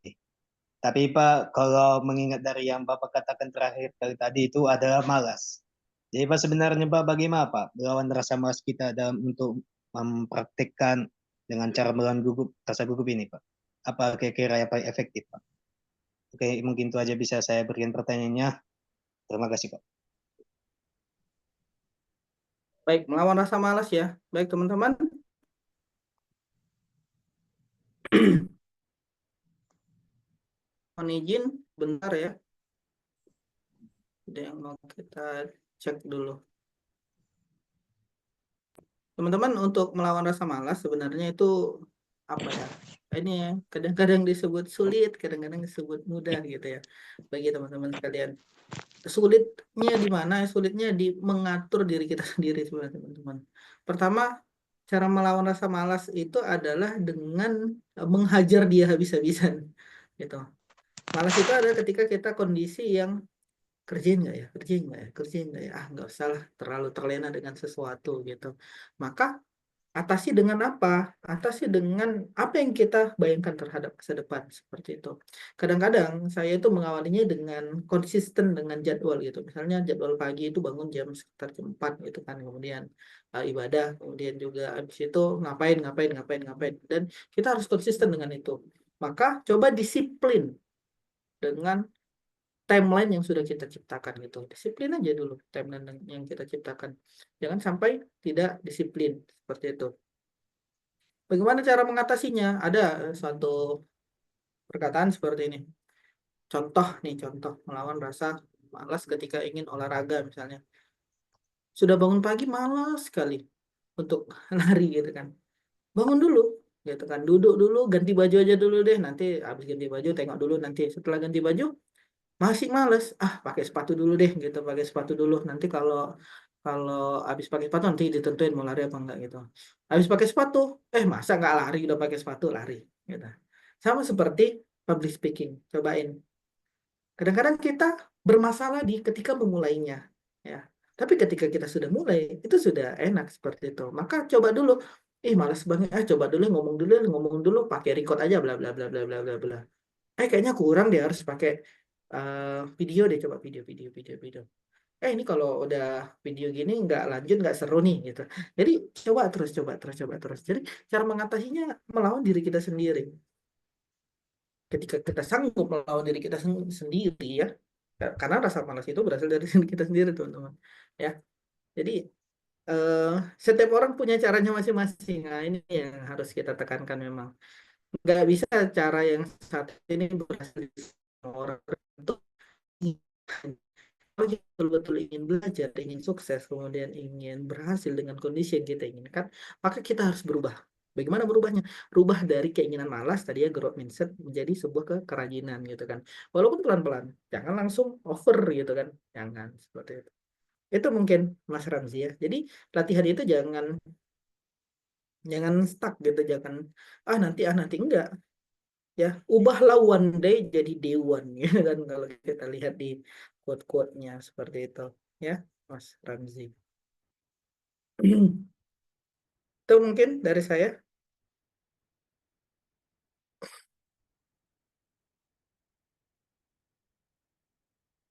Tapi Pak, kalau mengingat dari yang Bapak katakan terakhir kali tadi itu adalah malas. Jadi Pak, sebenarnya Pak, bagaimana Pak melawan rasa malas kita dalam untuk mempraktikkan dengan cara melawan rasa gugup ini Pak? Apa kira-kira yang paling efektif Pak? Oke, mungkin itu aja bisa saya berikan pertanyaannya. Terima kasih Pak. Baik, melawan rasa malas ya. Baik teman-teman. Mohon izin bentar ya. Ada yang mau kita cek dulu. Teman-teman, untuk melawan rasa malas sebenarnya itu apa ya? Ini ya, kadang-kadang disebut sulit, kadang-kadang disebut mudah gitu ya. Bagi teman-teman sekalian. Sulitnya di mana? Sulitnya di mengatur diri kita sendiri sebenarnya teman-teman. Pertama, cara melawan rasa malas itu adalah dengan menghajar dia habis-habisan gitu. Malas itu ada ketika kita kondisi yang kerjain nggak ya, kerjain nggak ya, nggak usah lah, terlalu terlena dengan sesuatu gitu. Maka atasi dengan apa? Atasi dengan apa yang kita bayangkan terhadap masa depan seperti itu. Kadang-kadang saya itu mengawalinya dengan konsisten dengan jadwal gitu. Misalnya jadwal pagi itu bangun jam sekitar jam 4 gitu kan. Kemudian ibadah, kemudian juga habis itu ngapain. Dan kita harus konsisten dengan itu. Maka coba disiplin dengan timeline yang sudah kita ciptakan gitu. Disiplin aja dulu timeline yang kita ciptakan. Jangan sampai tidak disiplin seperti itu. Bagaimana cara mengatasinya? Ada suatu perkataan seperti ini. Contoh melawan rasa malas ketika ingin olahraga misalnya. Sudah bangun pagi malas sekali untuk lari gitu kan. Bangun dulu gitu kan. Duduk dulu, ganti baju aja dulu deh. Nanti habis ganti baju tengok dulu nanti. Setelah ganti baju masih males. Pakai sepatu dulu deh gitu. Pakai sepatu dulu. Nanti kalau kalau habis pakai sepatu nanti ditentuin mau lari apa enggak gitu. Habis pakai sepatu, masa nggak lari udah pakai sepatu lari gitu. Sama seperti public speaking. Cobain. Kadang-kadang kita bermasalah di ketika memulainya, ya. Tapi ketika kita sudah mulai, itu sudah enak seperti itu. Maka coba dulu. Malas banget. Coba dulu ngomong dulu pakai record aja bla bla bla bla bla bla bla. Kayaknya kurang dia harus pakai video deh, coba video. Ini kalau udah video gini nggak lanjut nggak seru nih gitu. Jadi coba terus. Jadi cara mengatasinya melawan diri kita sendiri. Ketika kita sanggup melawan diri kita sendiri ya, karena rasa malas itu berasal dari diri kita sendiri teman-teman. Ya, jadi eh, setiap orang punya caranya masing-masing. Nah ini yang harus kita tekankan memang. Nggak bisa cara yang satu ini berasal dari semua orang. Untuk kalau kita betul-betul ingin belajar, ingin sukses, kemudian ingin berhasil dengan kondisi yang kita inginkan, maka kita harus berubah. Bagaimana berubahnya? Rubah dari keinginan malas tadi ya, growth mindset menjadi sebuah kerajinan gitu kan. Walaupun pelan-pelan, jangan langsung over gitu kan. Jangan seperti itu. Itu mungkin Mas Ramzi ya. Jadi latihan itu jangan stuck gitu, jangan nanti enggak ya. Ubahlah one day jadi day one gitu kan kalau kita lihat di quote-quote-nya seperti itu ya Mas Ramzi. Itu mungkin dari saya.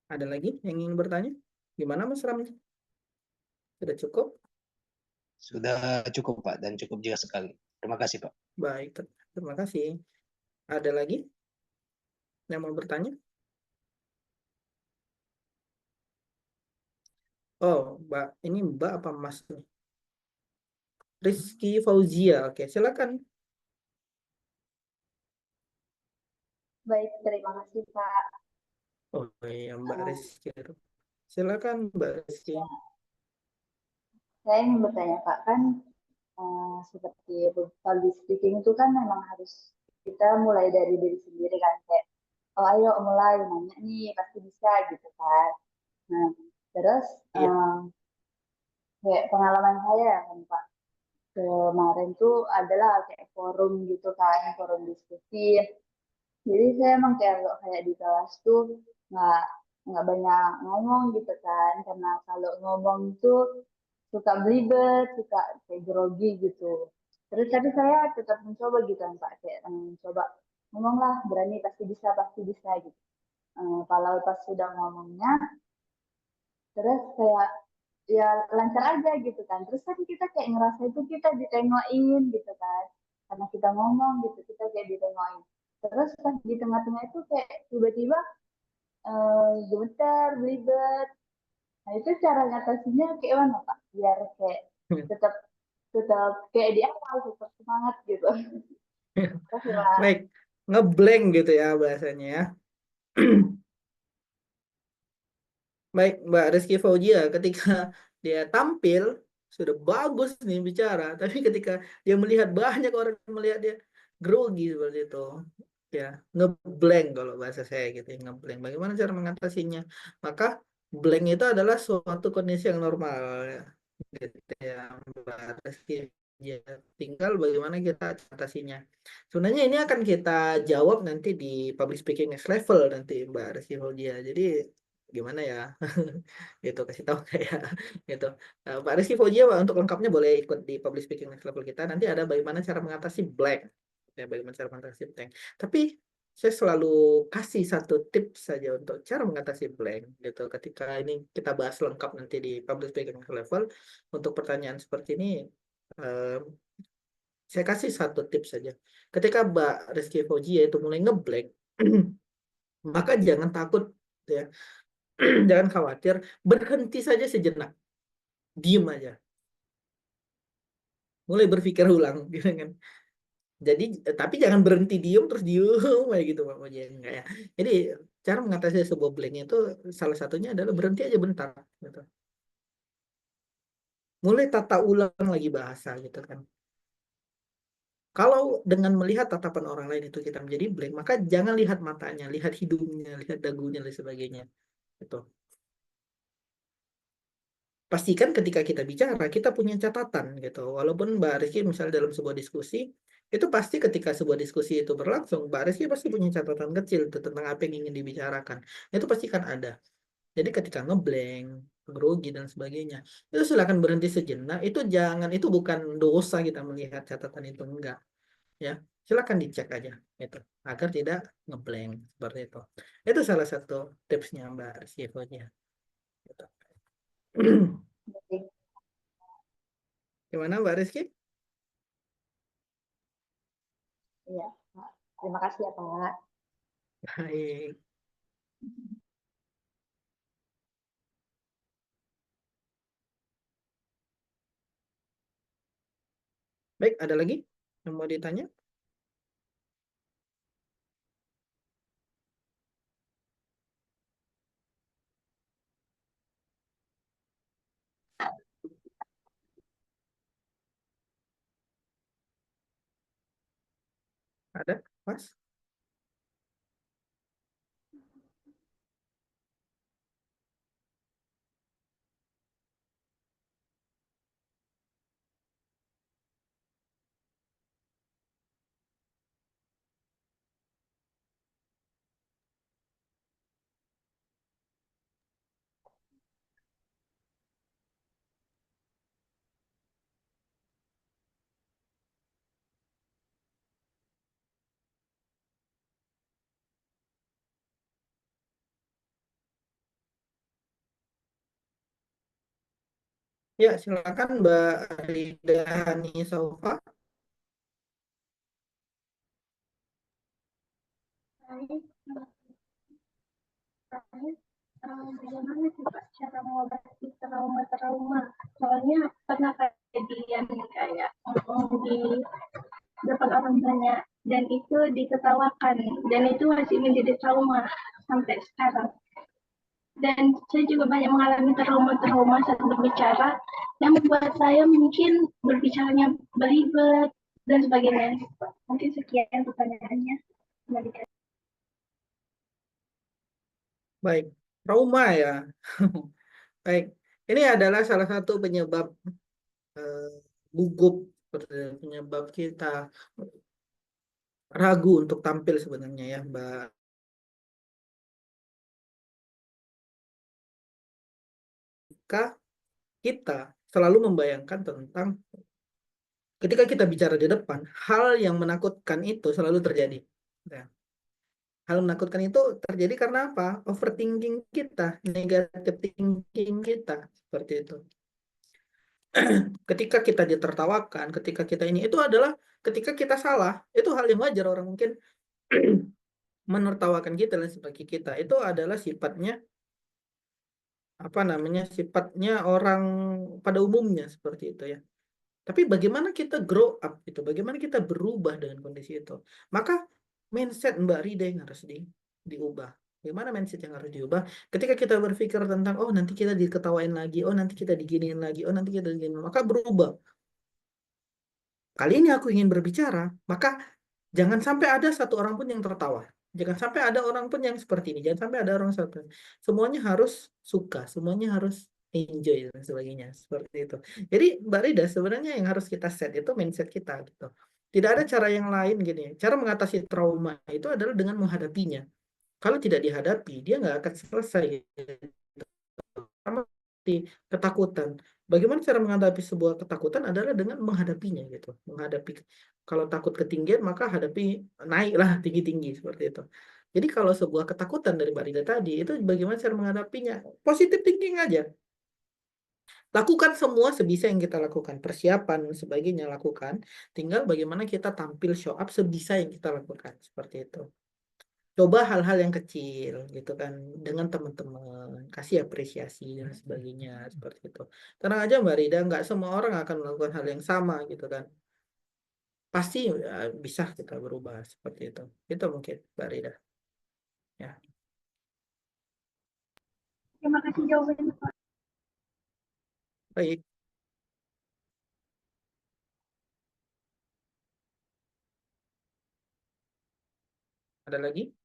Ada lagi yang ingin bertanya? Gimana Mas Ramzi? Sudah cukup? Sudah cukup Pak, dan cukup jelas sekali. Terima kasih Pak. Baik, terima kasih. Ada lagi yang mau bertanya? Oh, Mbak, ini Mbak apa Mas nih? Rizky Fauzia, oke, silakan. Baik, terima kasih Pak. Oh iya, Mbak Rizky. Silakan Mbak Rizky. Saya ingin bertanya Pak, kan seperti public speaking itu kan memang harus kita mulai dari diri sendiri kan, kayak ayo mulai nanya nih pasti bisa gitu kan. Nah terus Iya. kayak pengalaman saya kan Pak, kemarin tuh adalah kayak forum gitu kan, forum diskusi. Jadi saya emang kayak di kelas tuh nggak nggak banyak ngomong gitu kan, karena kalau ngomong tuh suka belibet, suka kayak grogi gitu. Terus tapi saya tetap mencoba gitu kan Pak, kayak mencoba ngomonglah, berani pasti bisa gitu. Kalau pas sudah ngomongnya, terus kayak ya lancar aja gitu kan. Terus kan kita kayak ngerasa itu kita ditengokin gitu kan, karena kita ngomong gitu kita kayak ditengokin. Terus pas di tengah-tengah itu kayak tiba-tiba gemeter, belibet. Nah itu cara ngatasinya kayak mana Pak? Biar kayak tetap tetap kayak di awal tetap semangat gitu. Kasih Pak. Baik, ngeblank gitu ya bahasanya ya. Baik, Mbak Rizky Fauzia, ketika dia tampil sudah bagus nih bicara, tapi ketika dia melihat banyak orang yang melihat dia grogi seperti itu, ya ngeblank kalau bahasa saya gitu, ya, ngeblank. Bagaimana cara mengatasinya? Maka blank itu adalah suatu kondisi yang normal, ya. Gitu ya, Mbak Rizky. Ya, tinggal bagaimana kita atasinya. Sebenarnya ini akan kita jawab nanti di public speaking next level nanti Mbak Rizky Fauzia. Jadi gimana ya? Gitu kasih tahu kayak gitu. Pak Rizky Fauzia Pak, untuk lengkapnya boleh ikut di public speaking next level kita. Nanti ada bagaimana cara mengatasi blank. Ya, bagaimana cara mengatasi blank. Tapi saya selalu kasih satu tips saja untuk cara mengatasi blank gitu. Ketika ini kita bahas lengkap nanti di public speaking next level, untuk pertanyaan seperti ini eh, saya kasih satu tips saja. Ketika Mbak Rizky Fauzia itu mulai ngeblank, maka jangan takut ya. Jangan khawatir, berhenti saja sejenak, diem aja, mulai berpikir ulang, gitu kan. Jadi, tapi jangan berhenti diem terus diem kayak gitu Pak Moji, enggak ya. Jadi cara mengatasi sebuah blank itu salah satunya adalah berhenti aja bentar, gitu. Mulai tata ulang lagi bahasa gitu kan. Kalau dengan melihat tatapan orang lain itu kita menjadi blank, maka jangan lihat matanya, lihat hidungnya, lihat dagunya dan sebagainya. Gitu. Pastikan ketika kita bicara kita punya catatan gitu. Walaupun Mbak Rizky misalnya dalam sebuah diskusi, itu pasti ketika sebuah diskusi itu berlangsung, Mbak Rizky pasti punya catatan kecil itu tentang apa yang ingin dibicarakan. Itu pasti kan ada. Jadi ketika ngeblank, grogi dan sebagainya, itu silakan berhenti sejenak. Itu jangan, itu bukan dosa kita melihat catatan itu, enggak. Ya, silakan dicek aja itu agar tidak ngeblank seperti itu. Itu salah satu tipsnya Mbak Rizky Fauzia. Gitu. Gimana Mbak Rizky? Iya, Pak. Terima kasih ya Pak. Baik. Baik, ada lagi yang mau ditanya? Ada, Mas? Ya, silakan Mbak Rida Sofa. Bagaimana sih Pak cara mengobati trauma-trauma? Soalnya pernah kejadian kayak di depan orang banyak dan itu diketawakan dan itu masih menjadi trauma sampai sekarang. Dan saya juga banyak mengalami trauma-trauma saat berbicara yang membuat saya mungkin berbicaranya belibet dan sebagainya. Mungkin sekian pertanyaannya. Baik, trauma ya. Baik, ini adalah salah satu penyebab gugup penyebab kita ragu untuk tampil sebenarnya ya Mbak. Jika kita selalu membayangkan tentang ketika kita bicara di depan, hal yang menakutkan itu selalu terjadi. Ya. Hal menakutkan itu terjadi karena apa? Overthinking kita, negative thinking kita, seperti itu. Ketika kita ditertawakan, ketika kita ini, itu adalah ketika kita salah, itu hal yang wajar. Orang mungkin menertawakan kita dan sebagainya kita. Itu adalah sifatnya, apa namanya, sifatnya orang pada umumnya, seperti itu ya. Tapi bagaimana kita grow up itu, bagaimana kita berubah dengan kondisi itu. Maka mindset Mbak Rida yang harus diubah. Bagaimana mindset yang harus diubah? Ketika kita berpikir tentang, oh nanti kita diketawain lagi, oh nanti kita diginiin lagi, oh nanti kita diginiin, maka berubah. Kali ini aku ingin berbicara, maka jangan sampai ada satu orang pun yang tertawa. Jangan sampai ada orang pun yang seperti ini. Jangan sampai ada orang seperti ini. Semuanya harus suka, semuanya harus enjoy dan sebagainya. Seperti itu. Jadi Mbak Rida sebenarnya yang harus kita set itu mindset kita gitu. Tidak ada cara yang lain gini. Cara mengatasi trauma itu adalah dengan menghadapinya. Kalau tidak dihadapi, dia nggak akan selesai. Sama seperti ketakutan. Bagaimana cara menghadapi sebuah ketakutan adalah dengan menghadapinya gitu. Menghadapi, kalau takut ketinggian maka hadapi, naiklah tinggi-tinggi seperti itu. Jadi kalau sebuah ketakutan dari Mbak Rida tadi itu bagaimana cara menghadapinya? Positive thinking aja. Lakukan semua sebisa yang kita lakukan. Persiapan dan sebagainya lakukan. Tinggal bagaimana kita tampil show up sebisa yang kita lakukan. Seperti itu. Coba hal-hal yang kecil gitu kan dengan teman-teman, kasih apresiasi dan sebagainya seperti itu. Tenang aja Mbak Rida, nggak semua orang akan melakukan hal yang sama gitu kan. Pasti bisa kita berubah seperti itu. Itu mungkin Mbak Rida. Ya. Terima kasih jawabannya, Pak. Baik. Ada lagi?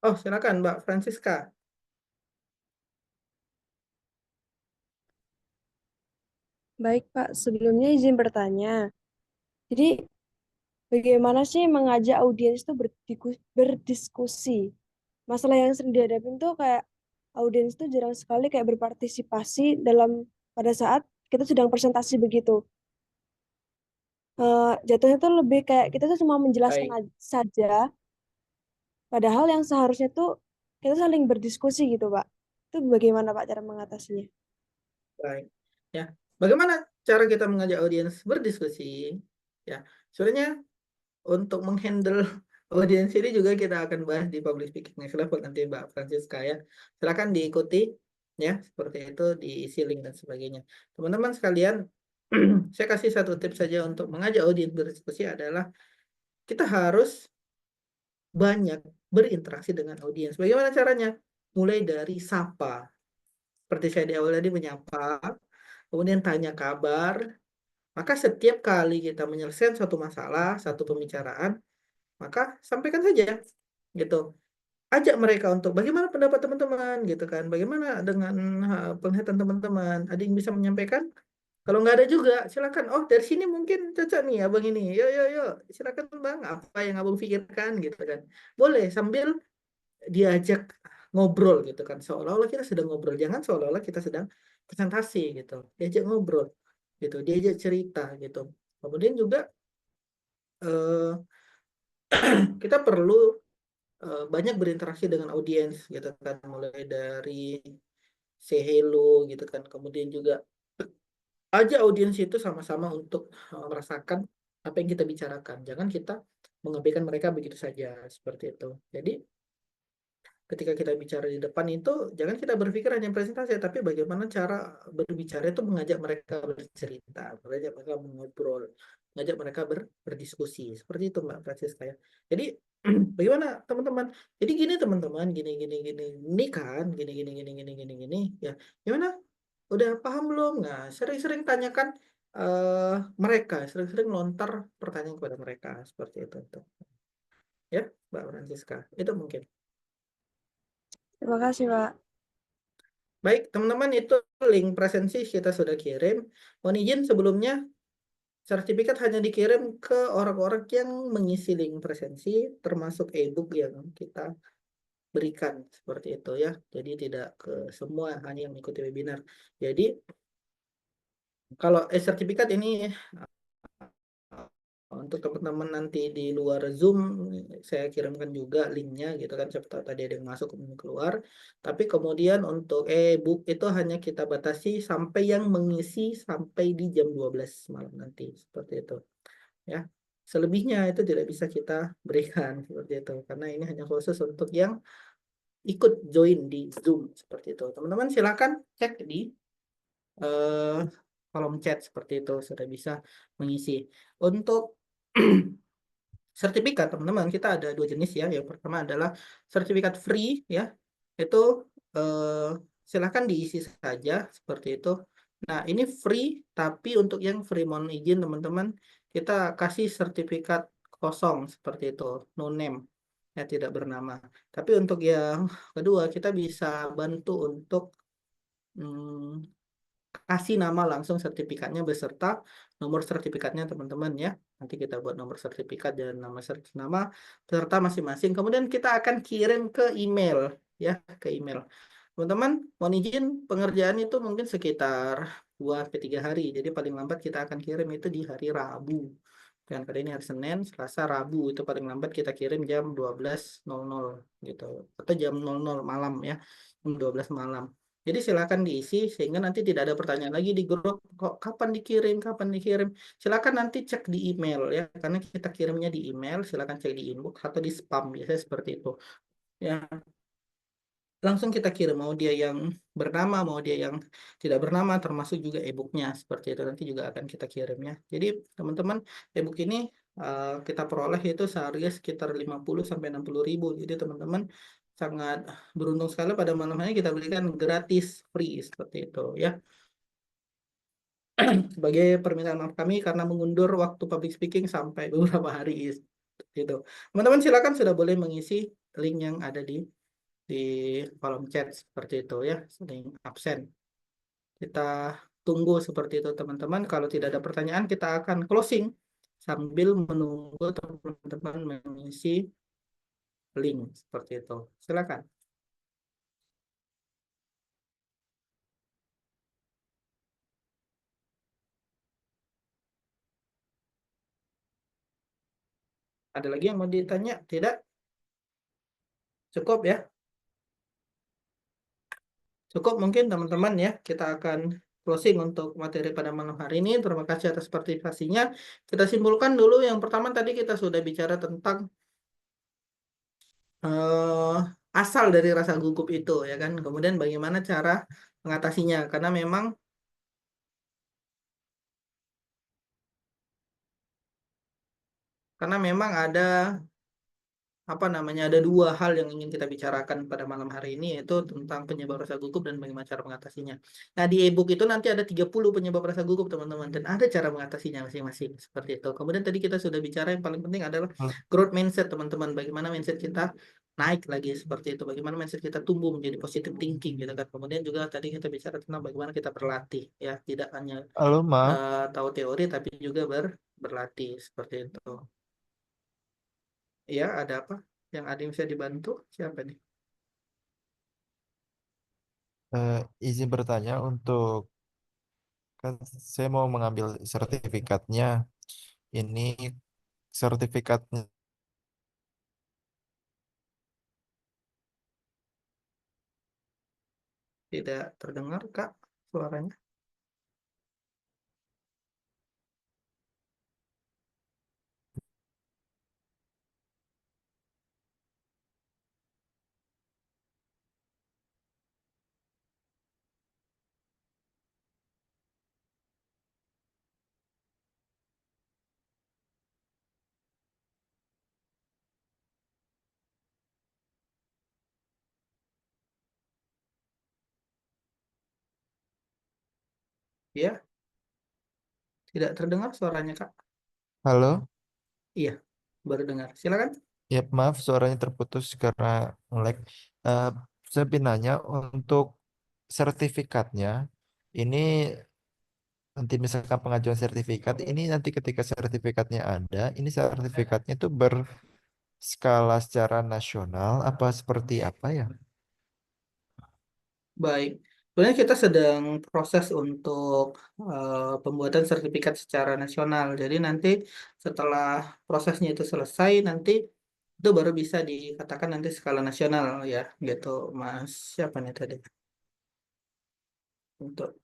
Oh, silakan Mbak Francisca. Baik, Pak. Sebelumnya izin bertanya. Jadi, bagaimana sih mengajak audiens itu berdiskusi? Masalah yang sering dihadapin tuh kayak audiens tuh jarang sekali kayak berpartisipasi dalam pada saat kita sedang presentasi begitu. Jatuhnya tuh lebih kayak kita tuh cuma menjelaskan Baik, saja, padahal yang seharusnya tuh kita saling berdiskusi gitu, Pak. Itu bagaimana, Pak, cara mengatasinya? baik. Ya. Bagaimana cara kita mengajak audiens berdiskusi? Ya, sebenarnya untuk menghandle audiens ini juga kita akan bahas di public speaking next level nanti Mbak Francisca ya. Silakan diikuti ya, seperti itu diisi link dan sebagainya. Teman-teman sekalian, saya kasih satu tips saja untuk mengajak audiens berdiskusi adalah kita harus banyak berinteraksi dengan audiens. Bagaimana caranya? Mulai dari sapa. Seperti saya di awal tadi menyapa, kemudian tanya kabar. Maka setiap kali kita menyelesaikan suatu masalah, satu pembicaraan, maka sampaikan saja gitu, ajak mereka untuk bagaimana pendapat teman-teman gitu kan, bagaimana dengan penglihatan teman-teman, ada yang bisa menyampaikan, kalau nggak ada juga silakan, oh dari sini mungkin cocok nih abang ini, yuk yuk yuk silakan bang, apa yang abang pikirkan gitu kan, boleh sambil diajak ngobrol gitu kan, seolah-olah kita sedang ngobrol, jangan seolah-olah kita sedang presentasi gitu, diajak ngobrol gitu, diajak cerita gitu. Kemudian juga eh, kita perlu banyak berinteraksi dengan audiens gitu kan, mulai dari say hello gitu kan, kemudian juga ajak audiens itu sama-sama untuk merasakan apa yang kita bicarakan. Jangan kita mengabaikan mereka begitu saja seperti itu. Jadi ketika kita bicara di depan itu jangan kita berpikir hanya presentasi, tapi bagaimana cara berbicara itu mengajak mereka bercerita, mengajak mereka mengobrol, mengajak mereka berdiskusi. Seperti itu Mbak Francisca ya. Jadi bagaimana teman-teman? Jadi gini teman-teman, gini gini gini ini kan, gini gini gini gini gini gini ya. Gimana? Udah paham belum? Nah, sering-sering tanyakan mereka, sering-sering lontar pertanyaan kepada mereka seperti itu tuh. Ya, Mbak Francisca. Itu mungkin. Terima kasih, Pak. Baik, teman-teman, itu link presensi kita sudah kirim. Mohon izin sebelumnya, sertifikat hanya dikirim ke orang-orang yang mengisi link presensi, termasuk e-book yang kita berikan, seperti itu ya. Jadi tidak ke semua, hanya yang mengikuti webinar. Jadi, kalau sertifikat ini untuk teman-teman nanti di luar Zoom, saya kirimkan juga linknya gitu kan. Siapa tahu tadi ada yang masuk kemudian keluar. Tapi kemudian untuk e-book itu hanya kita batasi sampai yang mengisi sampai di jam 12 malam nanti. Seperti itu. Ya. Selebihnya itu tidak bisa kita berikan seperti itu. Karena ini hanya khusus untuk yang ikut join di Zoom. Seperti itu. Teman-teman silakan cek di eh, kolom chat seperti itu. Sudah bisa mengisi. Untuk sertifikat, teman-teman, kita ada dua jenis ya. Yang pertama adalah sertifikat free ya. Itu silakan diisi saja seperti itu. Nah, ini free, tapi untuk yang free mohon izin teman-teman, kita kasih sertifikat kosong seperti itu, no name, ya tidak bernama. Tapi untuk yang kedua, kita bisa bantu untuk hmm, kasih nama langsung sertifikatnya beserta nomor sertifikatnya teman-teman ya. Nanti kita buat nomor sertifikat dan nama peserta masing-masing. Kemudian kita akan kirim ke email ya, ke email. Teman-teman, mohon izin pengerjaan itu mungkin sekitar 2 sampai 3 hari. Jadi paling lambat kita akan kirim itu di hari Rabu. Dan pada ini hari Senin, Selasa, Rabu itu paling lambat kita kirim jam 12.00 gitu. Atau jam 00 malam ya. Jam 12 malam. Jadi silakan diisi sehingga nanti tidak ada pertanyaan lagi di grup kok kapan dikirim, kapan dikirim. Silakan nanti cek di email ya karena kita kirimnya di email, silakan cek di inbox atau di spam biasanya seperti itu. Ya, langsung kita kirim mau dia yang bernama, mau dia yang tidak bernama termasuk juga e-booknya seperti itu nanti juga akan kita kirimnya. Jadi teman-teman e-book ini kita peroleh itu seharga sekitar 50 sampai 60 ribu. Jadi teman-teman sangat beruntung sekali pada malam hari kita berikan gratis free seperti itu ya. Sebagai permintaan maaf kami karena mengundur waktu public speaking sampai beberapa hari gitu. Teman-teman silakan sudah boleh mengisi link yang ada di kolom chat seperti itu ya, link absen. Kita tunggu seperti itu teman-teman. Kalau tidak ada pertanyaan kita akan closing sambil menunggu teman-teman mengisi link seperti itu. Silakan. Ada lagi yang mau ditanya? Tidak? Cukup ya? Cukup mungkin teman-teman ya. Kita akan closing untuk materi pada malam hari ini. Terima kasih atas partisipasinya. Kita simpulkan dulu yang pertama tadi kita sudah bicara tentang asal dari rasa gugup itu ya kan. Kemudian bagaimana cara mengatasinya karena memang ada apa namanya ada dua hal yang ingin kita bicarakan pada malam hari ini yaitu tentang penyebab rasa gugup dan bagaimana cara mengatasinya. Nah, di e-book itu nanti ada 30 penyebab rasa gugup teman-teman dan ada cara mengatasinya masing-masing seperti itu. Kemudian tadi kita sudah bicara yang paling penting adalah growth mindset teman-teman. Bagaimana mindset kita naik lagi seperti itu. Bagaimana mindset kita tumbuh menjadi positive thinking gitu kan. Kemudian juga tadi kita bicara tentang bagaimana kita berlatih ya, tidak hanya Halo, maaf. tahu teori tapi juga berlatih seperti itu. Ya, ada apa? Yang ada yang bisa dibantu? Siapa nih? Izin bertanya untuk kan saya mau mengambil sertifikatnya. Ini sertifikatnya Tidak terdengar, Kak, suaranya. Ya, tidak terdengar suaranya, Kak. Halo? Iya, baru dengar. Silakan. Ya, maaf suaranya terputus karena nge-lag. Eh, saya ingin nanya untuk sertifikatnya, ini nanti misalkan pengajuan sertifikat, ini nanti ketika sertifikatnya ada, ini sertifikatnya itu berskala secara nasional apa seperti apa ya? Baik. Sebenarnya kita sedang proses untuk pembuatan sertifikat secara nasional. Jadi nanti setelah prosesnya itu selesai, nanti itu baru bisa dikatakan nanti skala nasional ya, gitu, Mas. Siapa nih tadi? Untuk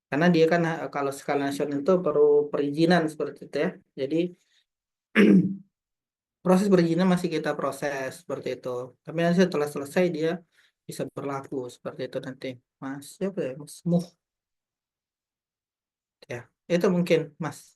karena dia kan kalau skala nasional itu perlu perizinan seperti itu ya. Jadi proses perizinan masih kita proses seperti itu. Tapi nanti setelah selesai dia bisa berlaku seperti itu nanti. Mas siapa ya? Mas Muh ya. Itu mungkin Mas.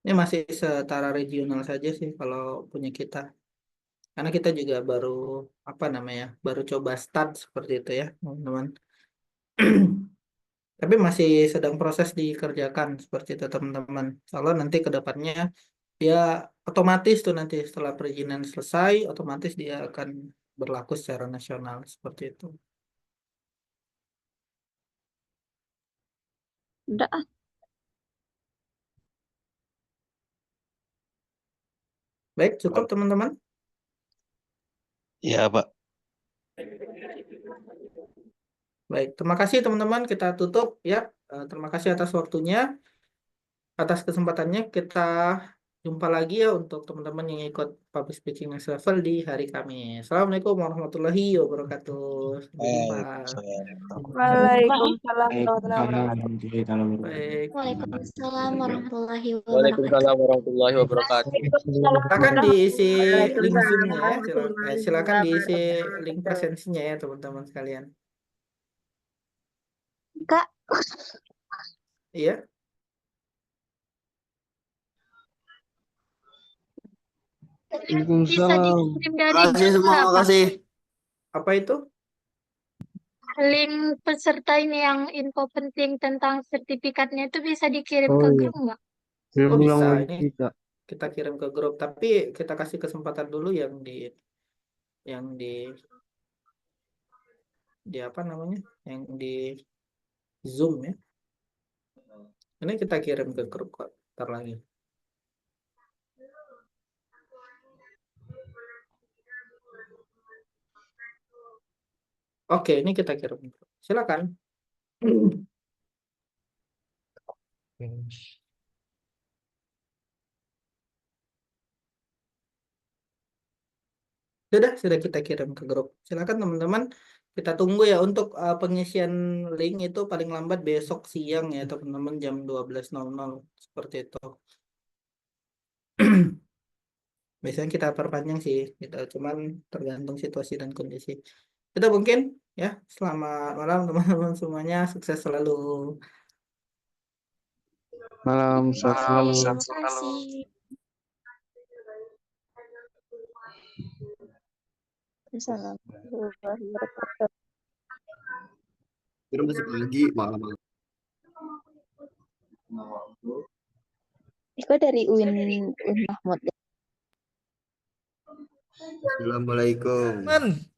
Ini masih setara regional saja sih kalau punya kita. Karena kita juga baru apa namanya? Baru coba start seperti itu ya, teman-teman. Tapi masih sedang proses dikerjakan seperti itu teman-teman. Kalau nanti ke depannya dia otomatis tuh nanti setelah perizinan selesai, otomatis dia akan berlaku secara nasional seperti itu. Udah ah. Baik, cukup teman-teman. Iya, Pak. Baik, terima kasih teman-teman. Kita tutup ya. Terima kasih atas waktunya, atas kesempatannya. Kita jumpa lagi ya untuk teman-teman yang ikut public speaking next level di hari Kamis. Assalamualaikum warahmatullahi wabarakatuh. Sampai jumpa. Waalaikumsalam warahmatullahi wabarakatuh. Baik. Waalaikumsalam warahmatullahi wabarakatuh. Waalaikumsalam warahmatullahi wabarakatuh. Silakan diisi link Waalaikumsalam Zoom-nya ya. warahmatullahi Silakan diisi wabarakatuh. link presensinya ya teman-teman sekalian. Kak, Iya, bisa dikirim dari Makasih grup semua, nggak, Pak? makasih. apa itu? Link peserta ini yang info penting tentang sertifikatnya itu bisa dikirim Oh ke iya, grup nggak? kirim Oh ulang bisa, lagi ini kita. kita kirim ke grup. Tapi kita kasih kesempatan dulu yang di apa namanya? Yang di Zoom ya. Ini kita kirim ke grup kok. Ntar lagi. Oke, ini kita kirim. Silakan. Sudah kita kirim ke grup. Silakan teman-teman. Kita tunggu ya untuk pengisian link itu paling lambat besok siang ya teman-teman jam 12.00 seperti itu. Biasanya kita perpanjang sih, gitu. Cuman tergantung situasi dan kondisi. Itu mungkin ya. Selamat malam teman-teman semuanya. Sukses selalu. Malam, sehat selalu. Terima kasih. Assalamualaikum warahmatullahi wabarakatuh. Kita masih pagi, malam. Itu dari Uin Mahmud. Assalamualaikum. Men.